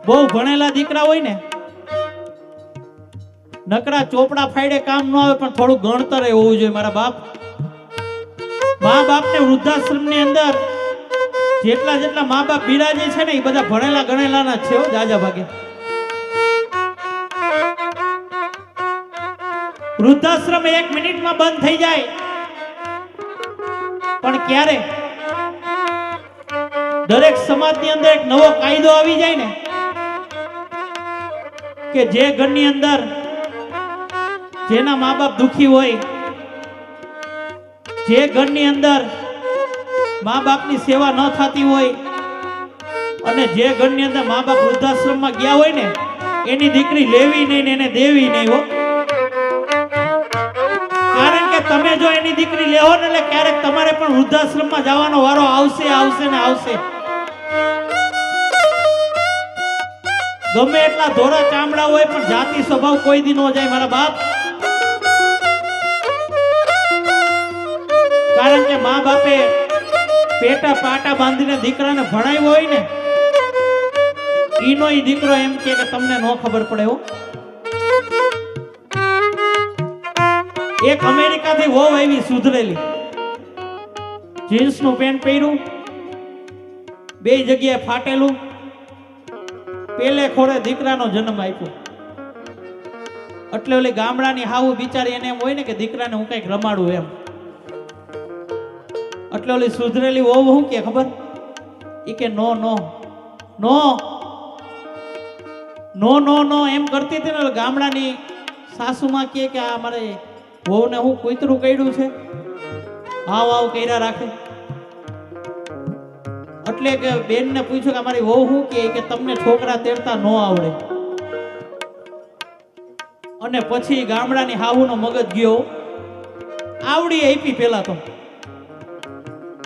બહુ ભણેલા દીકરા હોય ને, નકરા ચોપડા ફાડે કામ ન આવે, પણ થોડું ગણતર હોવું જોઈએ મારા બાપ. મા બાપને વૃદ્ધાશ્રમની અંદર જેટલા મા બાપ બિરાજે છે ને, એ બધા ભણેલા ગણેલાના જ છે હો, જાજા ભાગે. વૃદ્ધાશ્રમ 1 મિનિટમાં બંધ થઈ જાય, પણ ક્યારે દરેક સમાજની અંદર એક નવો કાયદો આવી જાય ને, કે જે ઘરની અંદર જેના મા બાપ દુખી હોય, જે ઘરની અંદર મા બાપની સેવા ન થતી હોય, અને જે ઘરની અંદર મા બાપ વૃદ્ધાશ્રમમાં ગયા હોય ને, એની દીકરી લેવી નહીં ને એને દેવી નહીં હો. કારણ કે તમે જો એની દીકરી લેવો ને, એટલે ક્યારેક તમારે પણ વૃદ્ધાશ્રમમાં જવાનો વારો આવશે ને આવશે. ગમે એટલા ધોરા ચામડા હોય, પણ જાતિ સ્વભાવ કોઈ દી ન જાય મારા બાપ. કારણ કે મા બાપે પેટા પાટા બાંધીને દીકરાને ભણાવ્યો હોય ને, ઈનો ઈ દીકરો એમ કે તમને ન ખબર પડે હો. એક અમેરિકાથી વહુ આવી સુધરેલી, જીન્સનું પેન્ટ પહેર્યું, 2 જગ્યાએ ફાટેલું, પેલે ખોડે દીકરાનો જન્મ આપ્યો. એટલે ઓલી ગામડાની હાવું બિચારી એને એમ હોય ને કે દીકરાને હું કઈક રમાડું એમ. એટલે ઓલી સુધરેલી વહુ શું કે ખબર, ઈ કે નો નો નો નો નો નો એમ કરતી હતી ને. ગામડાની સાસુમાં કે આ મારે વહુને હું કૂતરું કર્યું છે, હાવ હાવ કર્યા રાખે. એટલે કે બેનને પૂછ્યું કે અમારી વહુ શું કે તમને છોકરા તેડતા ન આવડે. અને પછી ગામડાની હાહુનો મગજ ગયો, આવડી આપી પેલા તો,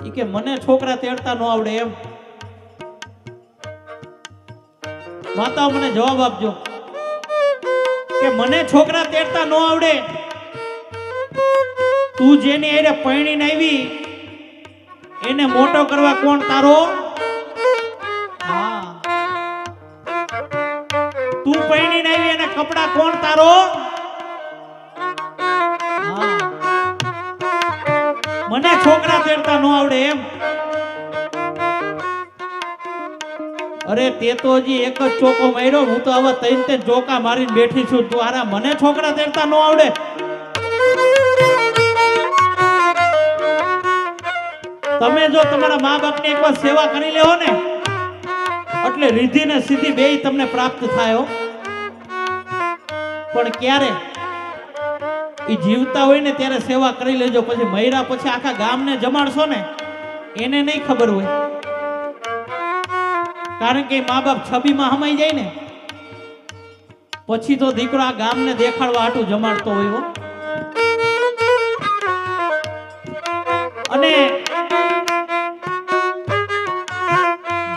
ઈ કે મને છોકરા તેડતા ન આવડે એમ. માતા મને જવાબ આપજો કે મને છોકરા તેડતા ન આવડે, તું જેની હારે પરણીને આવી એને મોટો કરવા કોણ તારો? હા, તું પરણીને આવી એને કપડા કોણ તારો? હા, મને છોકરા તેડતા ન આવડે એમ. અરે તે તો હજી એક જ ચોકો માર્યો, હું તો આવા 3 ચોકા મારીને બેઠી છું. તું આરા મને છોકરા તેડતા ન આવડે? તમે જો તમારા મા બાપની એકવાર સેવા કરી લેવો ને, એટલે રીધી ને સીધી બેય તમને પ્રાપ્ત થાય હો. પણ ક્યારે ઈ જીવતા હોય ને ત્યારે સેવા કરી લેજો, પછી મૈરા પછી આખા ગામને જમાડશો ને એને નહીં ખબર હોય. કારણ કે મા બાપ છબીમાં હમાઈ જાય ને, પછી તો દીકરો આ ગામને દેખાડવા હાટું જમાડતો હોય હો. અને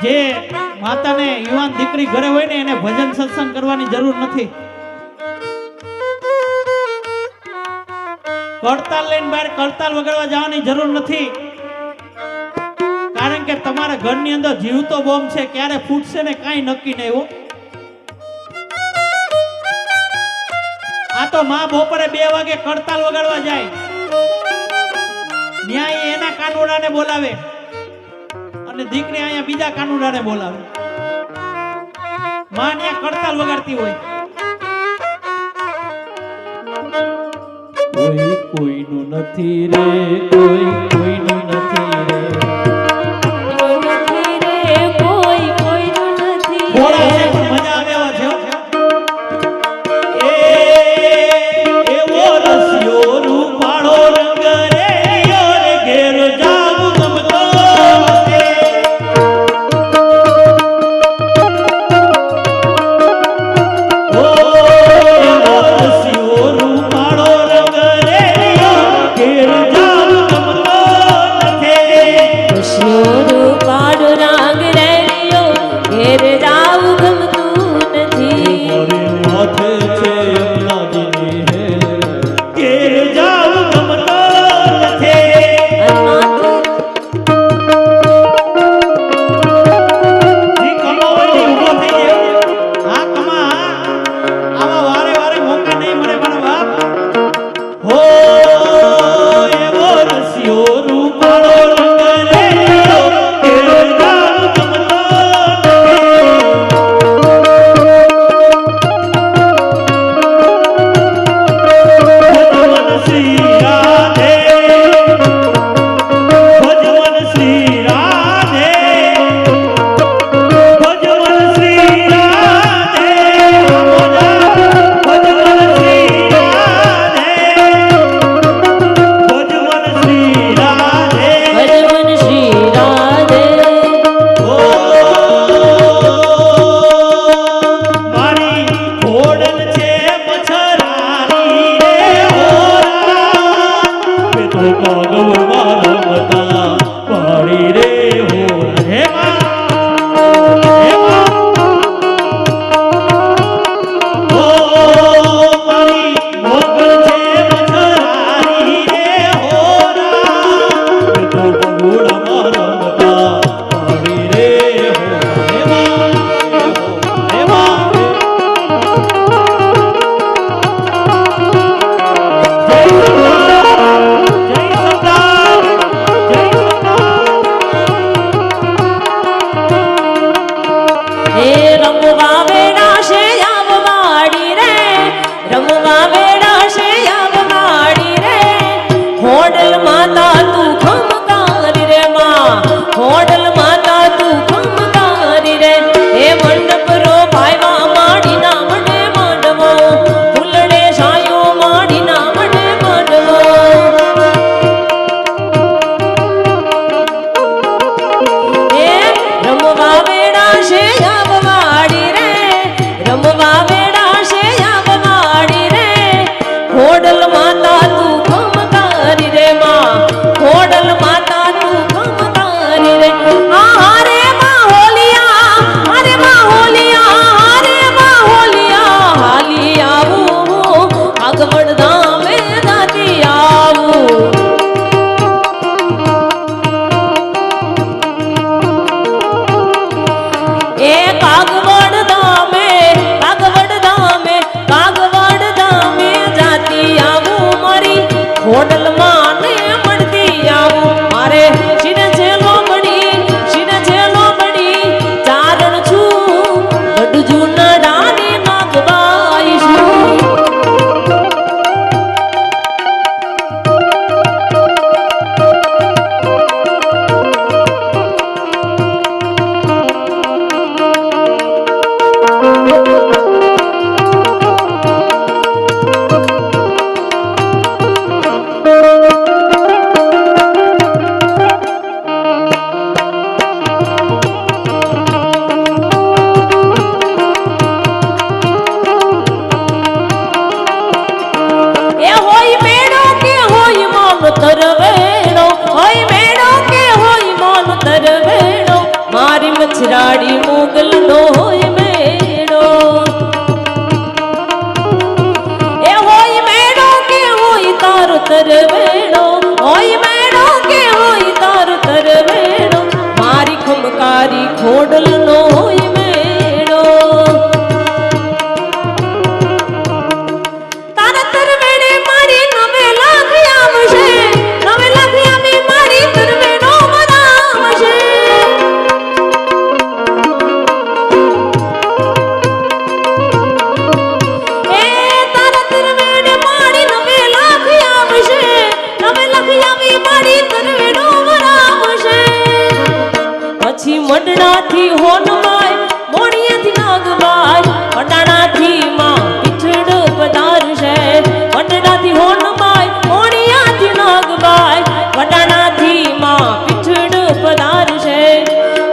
જે માતાને યુવાન દીકરી ઘરે હોય ને, એને ભજન સત્સંગ કરવાની જરૂર નથી. કરતાલ લઈને બહાર કરતાલ વગાડવા જવાની જરૂર નથી. કારણ કે તમારા ઘરની અંદર જીવતો બોમ્બ છે, ક્યારે ફૂટશે ને કાંઈ નક્કી નહીં હો. આ તો માં બપોરે 2 વાગે કરતાલ વગાડવા જાય, ન્યાય એના કાનુડાને બોલાવે અને દીકરી અહીંયા બીજા કાનુડાને બોલાવે. માં ત્યાં કરતાલ વગાડતી હોય. કોઈ કોઈનું નથી રે, કોઈ કોઈનું નથી રે, કોઈ કોઈનું નથી. બોલા છે પણ મજા આવે એવા છે. એવો રસિયો રૂપાળો રંગ રે લિયો રે, ઘેર જાવું ગમતો નથી. ઓ એવો રસિયો રૂપાળો રંગ રે લિયો, ઘેર જાવું ગમતો મછરાડી મોગલ નો હોય મેળો એ હોય મેળો કે હોય તારો તરવેડો હોય મેળો કે હોય તારો તરવેડો મારી ખમકારી ખોડલ નો હોય મેળો તારા તરવેડે મારી નવે લાખ આવશે નવે લાખ આવી મારી તરવેડો મરાવશે એ તારા તરવેડે મારી નવે લાખ આવશે નવે લાખ આવી મારી તરવેડો મરાવશે પછી મંડળાથી હોનમાય મોણિયાથી નાગબાય મંડાણાથી માં પીછડ પધારશે મંડળાથી હોનમાય મોણિયાથી નાગબાય મંડાણાથી માં પીછડ પધારશે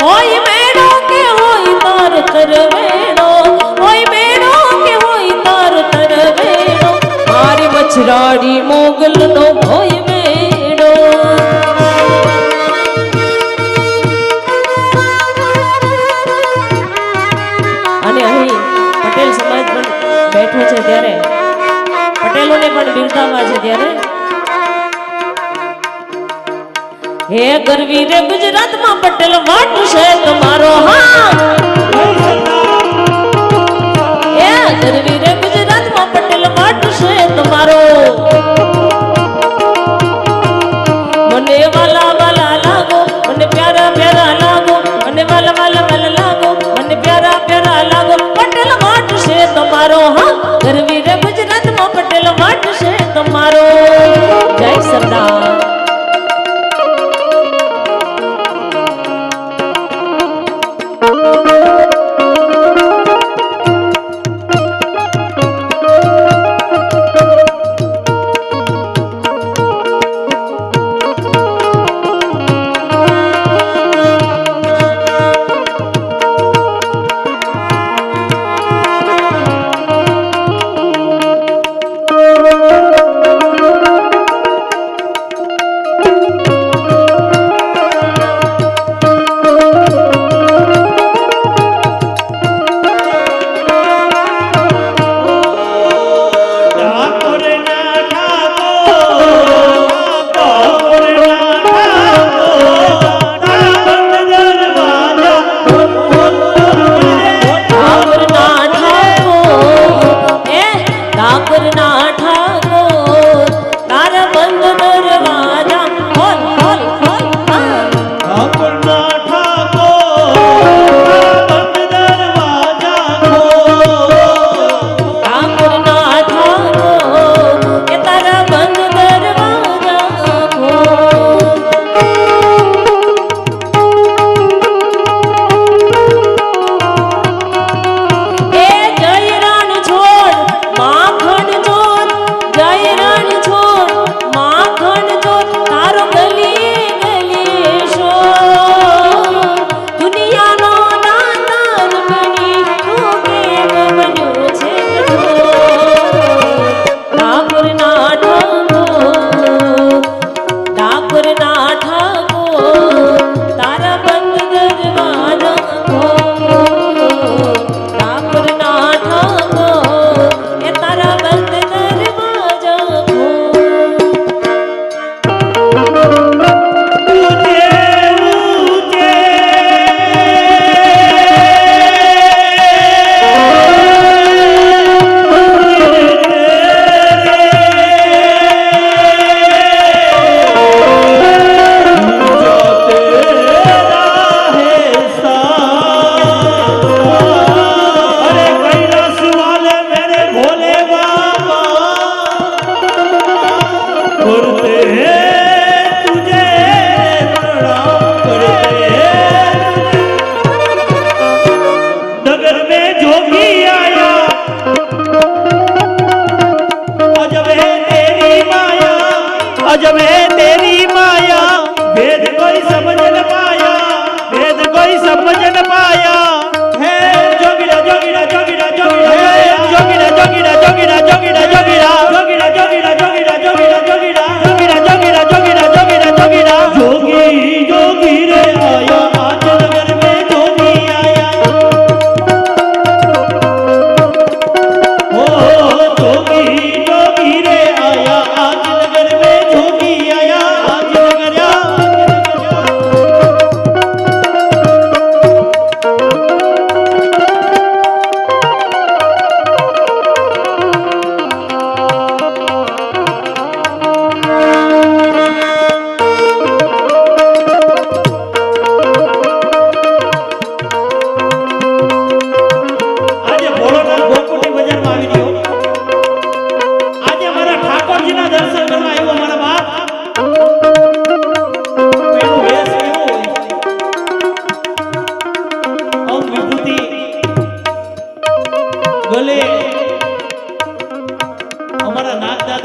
હોય મેળો કે હોય તાર તરવેડો હોય મેળો કે હોય તાર તરવેડો મારી મછરાડી મોગલ નો હોય મેળો અને અહીં પટેલ સમાજ પણ બેઠો છે ત્યારે પટેલોને પણ બિરદાવવા છે ત્યારે હે ગરવી રે ગુજરાતમાં પટેલ વાટ છે તમારો હા હે ગરવી રે ગુજરાતમાં પટેલ વાટ છે તમારો મને વાલા વાલા લાગો મને પ્યારા પ્યારા લાગો મને વાલા વાલા વાલા લાગો મને પ્યારા પ્યારા લાગો પટેલ વાટ છે તમારો હા ગરવી રે ગુજરાતમાં પટેલ વાટ છે તમારો જય સરદાર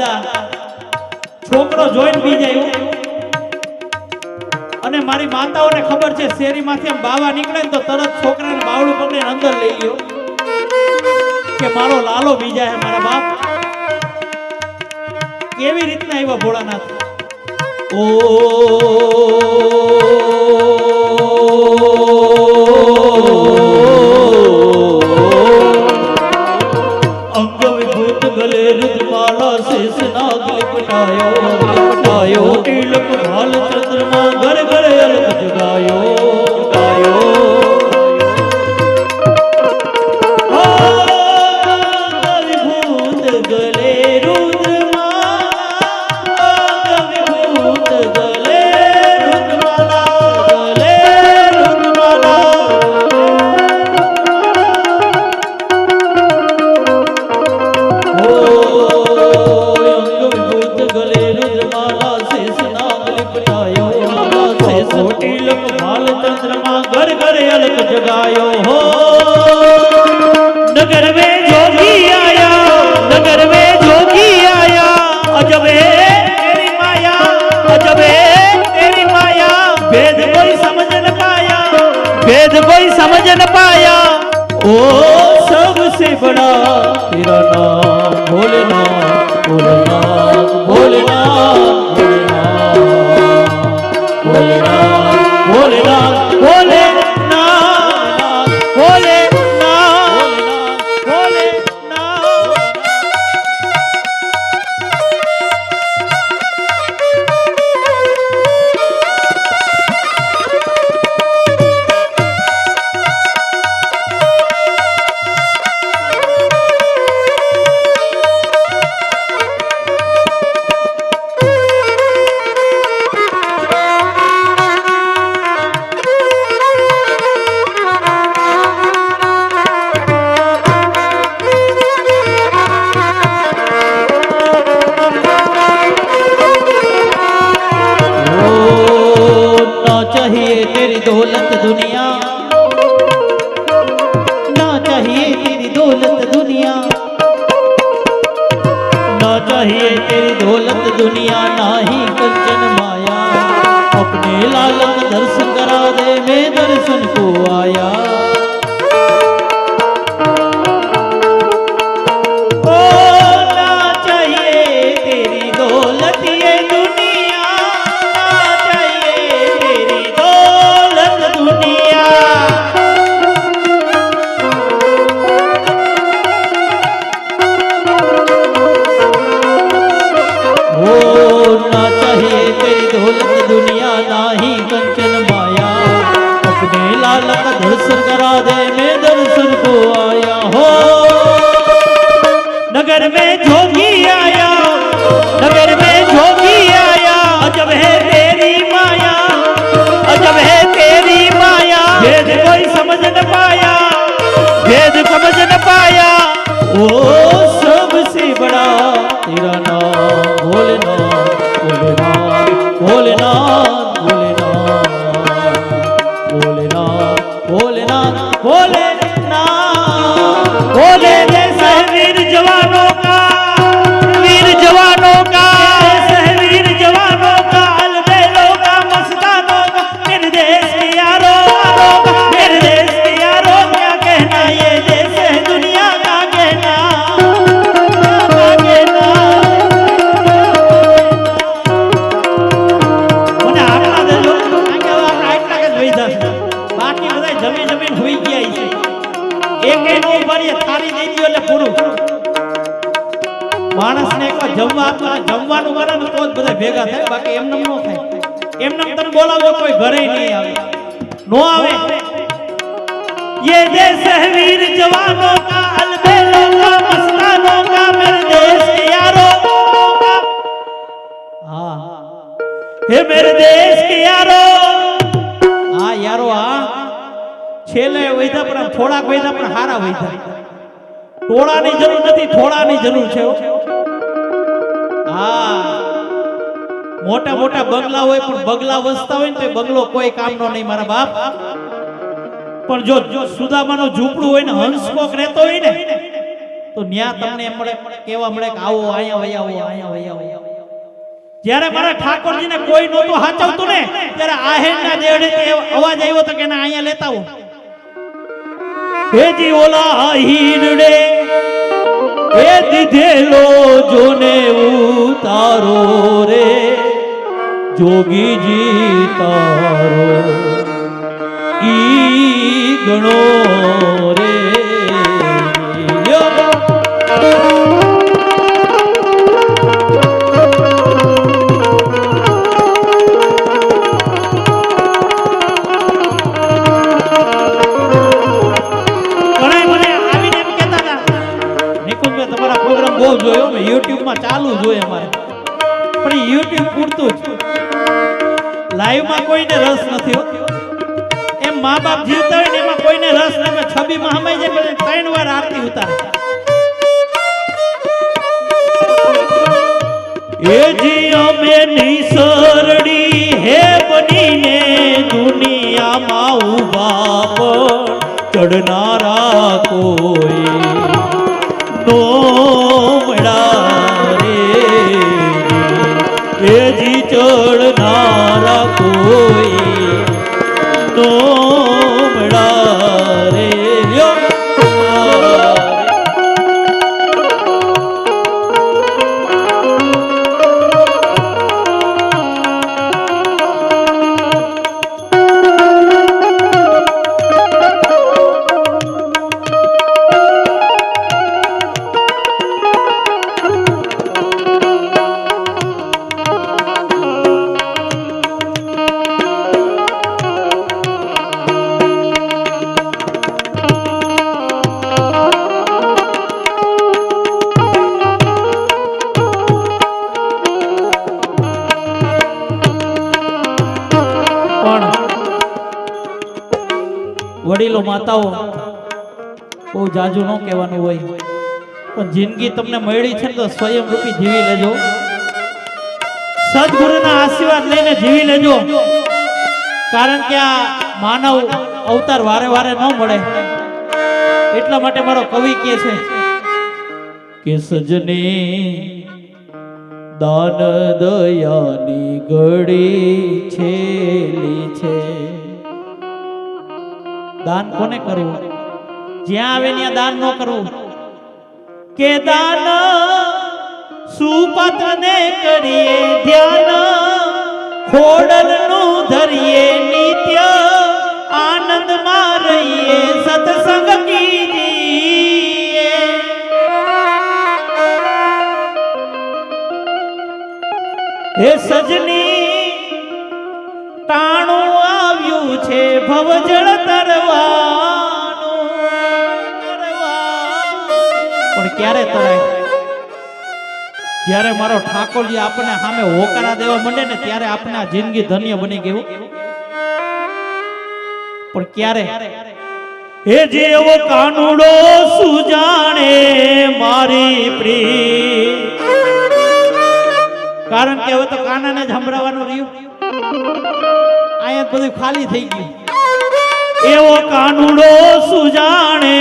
દાદા છોકરો જોઈને બી જાય હો. અને મારી માતાઓને ખબર છે શેરીમાંથી આમ બાવા નીકળે ને તો તરત છોકરાને બાવડું પકડીને અંદર લઈ લ્યો કે મારો લાલો બીજા હે મારા બાપ. કેવી રીતના આવ્યા ભોળાનાથ. ઓ અંગ વિભૂત ગલે રુદ્રમાલા શેષ નાગ લિપટાયો તિલક ભાલ ચંદ્રમાં ઘર ઘર અલક જગાયો વિભૂત ગલે રુદ્રમાલા વિભૂત ગલે રુદ્રમાલા ગલે घर घर अलग जगायो हो. नगर में जोगी आया नगर में जोगी आया अजब है तेरी माया अजब है तेरी माया भेद कोई समझ न पाया भेद कोई समझ न पाया. ओ सबसे बड़ा तेरा नाम भोलेनाथ भोलेनाथ भोलेनाथ भोलेनाथ भोलेनाथ भोलेनाथ भोलेनाथ भोलेनाथ. दौलत दुनिया ना चाहिए तेरी दौलत दुनिया ना चाहिए तेरी दौलत दुनिया ना ही कंचन माया. अपने लाल का दर्शन करा दे मैं दर्शन को आया. ओ ना चाहिए तेरी दौलत ये दुनिया ना चाहिए तेरी दौलत दुनिया. ओ ना चाहिए तेरी दौलत दुनिया ना ही कंचन माया. अपने लाल का दर्शन करा दे मैं दर्शन को आया हो. नगर में जोगी आया नगर में जोगी आया अजब है तेरी माया अजब है तेरी माया. भेद कोई समझ न पाया भेद समझ न पाया. ओ सबसे बड़ा तेरा नाम भोलेनाथ भोलेनाथ भोलेनाथ भोलेनाथ भोलेनाथ भोलेनाथ भोले जैसे वीर जवानों का वीर जवानों का अलबेलों का मस्तानों का मेरे देश के यारों मेरे देश के यारों क्या कहना ये देश है दुनिया का कहना મને આટલા દેજો કે આપણે આટલા કે જોઈ જશે બાકી બધા જમી જમીન હોઈ ગયા છે. એકે નો ઉભારીએ થાળી દઈ દો એટલે પૂરું. માણસને એકવાર જમવા આપવા જમવાનું કરે ને તો જ બધા ભેગા થાય બાકી એમને ન થાય. એમને તને બોલાવો કોઈ ઘરે નહીં આવે નો આવે. ये देश है वीर जवानों का अलबेलों का मस्तानों का मेरे देश के यारों का. हाँ हे मेरे देश के यारों हाँ यारो हाँ છેલ્લે વૈધા પણ થોડાક વૈધા પણ હારા વૈધા. ટોળાની જરૂર નથી થોડાની જરૂર છે. હા મોટા મોટા બંગલા હોય પણ બગલા વસતા હોય ને તો બંગલો કોઈ કામનો નહીં મારા બાપ. પણ જો સુદામાનું ઝૂંપડું હોય ને હંસ કોક રહેતો હોય ને તો ન્યા તમને એમ મળે કેવા મળે કે આવો અહીંયા વહી આવો અહીંયા વહી આવો જ્યારે મારા ઠાકોરજીને કોઈ નહોતું હાચવતું ને ત્યારે આહેરના દેવડેથી અવાજ આવ્યો તો કે ના અહીંયા લેતા આવો હેજી ઓલા હીરડે એ દીધેલો જોને ઉતારો રે જોગીજી તારો ઈ ગણો રે બહુ જોયો મેં YouTube માં ચાલુ જોઈએ અમારે પણ YouTube પૂરતું જ લાઈવ માં કોઈને રસ નથી હો એમ મા બાપ જીવતા હોય ને એમાં કોઈને રસ નથી છબી માં હમાઈ જાય પછી 3 વાર આરતી ઉતારે એ જી અમે નિસરડી હે બનીને દુનિયામાં ઉભા પણ ચડનારા કોઈ નો મળા રે એ જી ચડનારા કોઈ નો મળા રે વડીલો માતાઓ બહુ જાજુ ન કહેવાનું હોય પણ જિંદગી તમને મળી છે ને તો સ્વયંરૂપી જીવી લેજો સદગુરુના આશીર્વાદ લઈને જીવી લેજો કારણ કે આ માનવ અવતાર વારે વારે ન મળે એટલા માટે મારો કવિ કહે છે કે સજને દાન દયાની ઘડી છેલી છે દાન કોને કરવું જ્યાં આવે ત્યાં દાન ન કરવું કે દાન સુપાત્રને કરીએ ધ્યાન ખોડલનું ધરીએ નિત્ય આનંદમાં રહીએ સત્સંગ કીજીએ હે સજની ટાણું આવ્યું છે ભવજળ તરવાનું પણ ક્યારે તરાય જ્યારે મારો ઠાકોરજી આપણને સામે હોકારા દેવા માંડે ને ત્યારે આપણે આ જિંદગી ધન્ય બની ગયું પણ ક્યારે હે જેવો કાનુડો સુજાણે મારી પ્રી કારણ કે હવે તો કાનાને જ સંભળાવવાનું રહ્યું અહીંયા બધું ખાલી થઈ ગયું એવો કાનુડો સુજાણે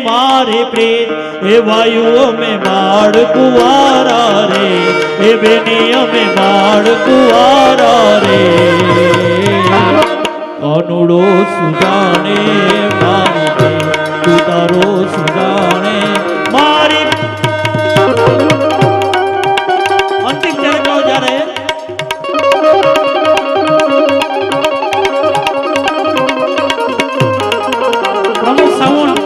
મારી પ્રીત એ વાયુ અમે બાળ કુવારા રે એ બેની અમે બાળ કુવારા રે કાનુડો સુજાણે મારી પ્રીત તું તારો સુજાણે મારી અંતિમ ચડકાવ જ્યારે પ્રમુખ સાઉન્ડ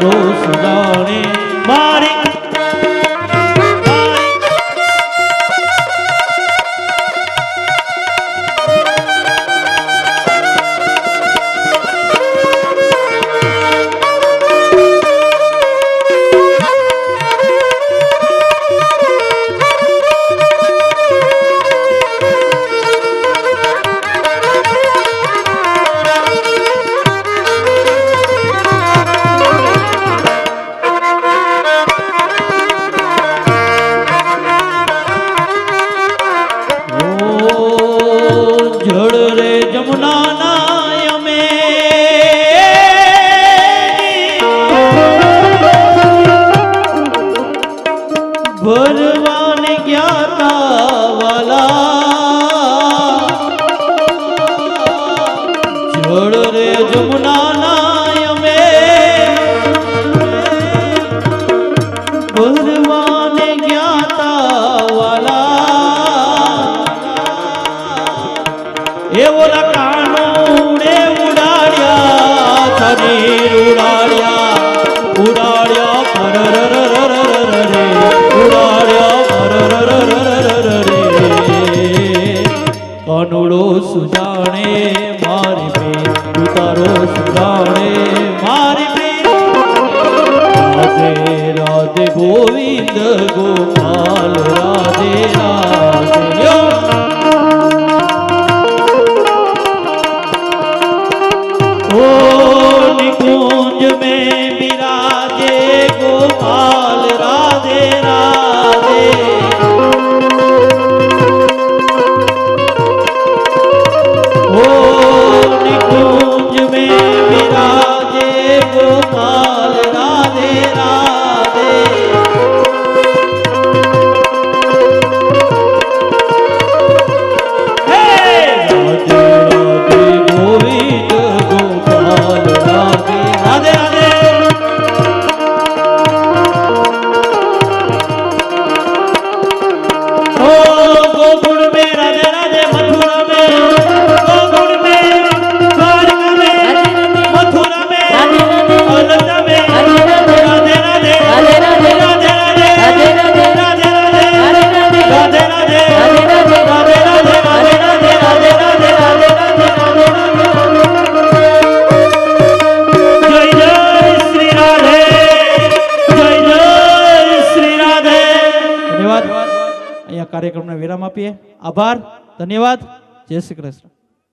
તારો સુજાણે મારી જળ રે જમુના ના અમે ભરવાને ગયા તા વાલા જળ રે જમુના ના અમે ભરવાને ગયા તા વાલા એ ઓલા કાનુડે ઉડાડ્યા શરીર ઉડાડ્યા પરરરરરરરે ઉડાડ્યા પરરરરરરરે કાનુડો સુજાણે મારી બેન તું તારો સુજાણે મારી બેન રાધે રાધે ગોવિંદ ગોપાલ રાધે રાધે ओ निकुंज में विराजे गोपाल राधे राधे ओ निकुंज में विराजे गोपाल राधे राधे કાર્યક્રમને વિરામ આપીએ. આભાર, ધન્યવાદ, જય શ્રી કૃષ્ણ.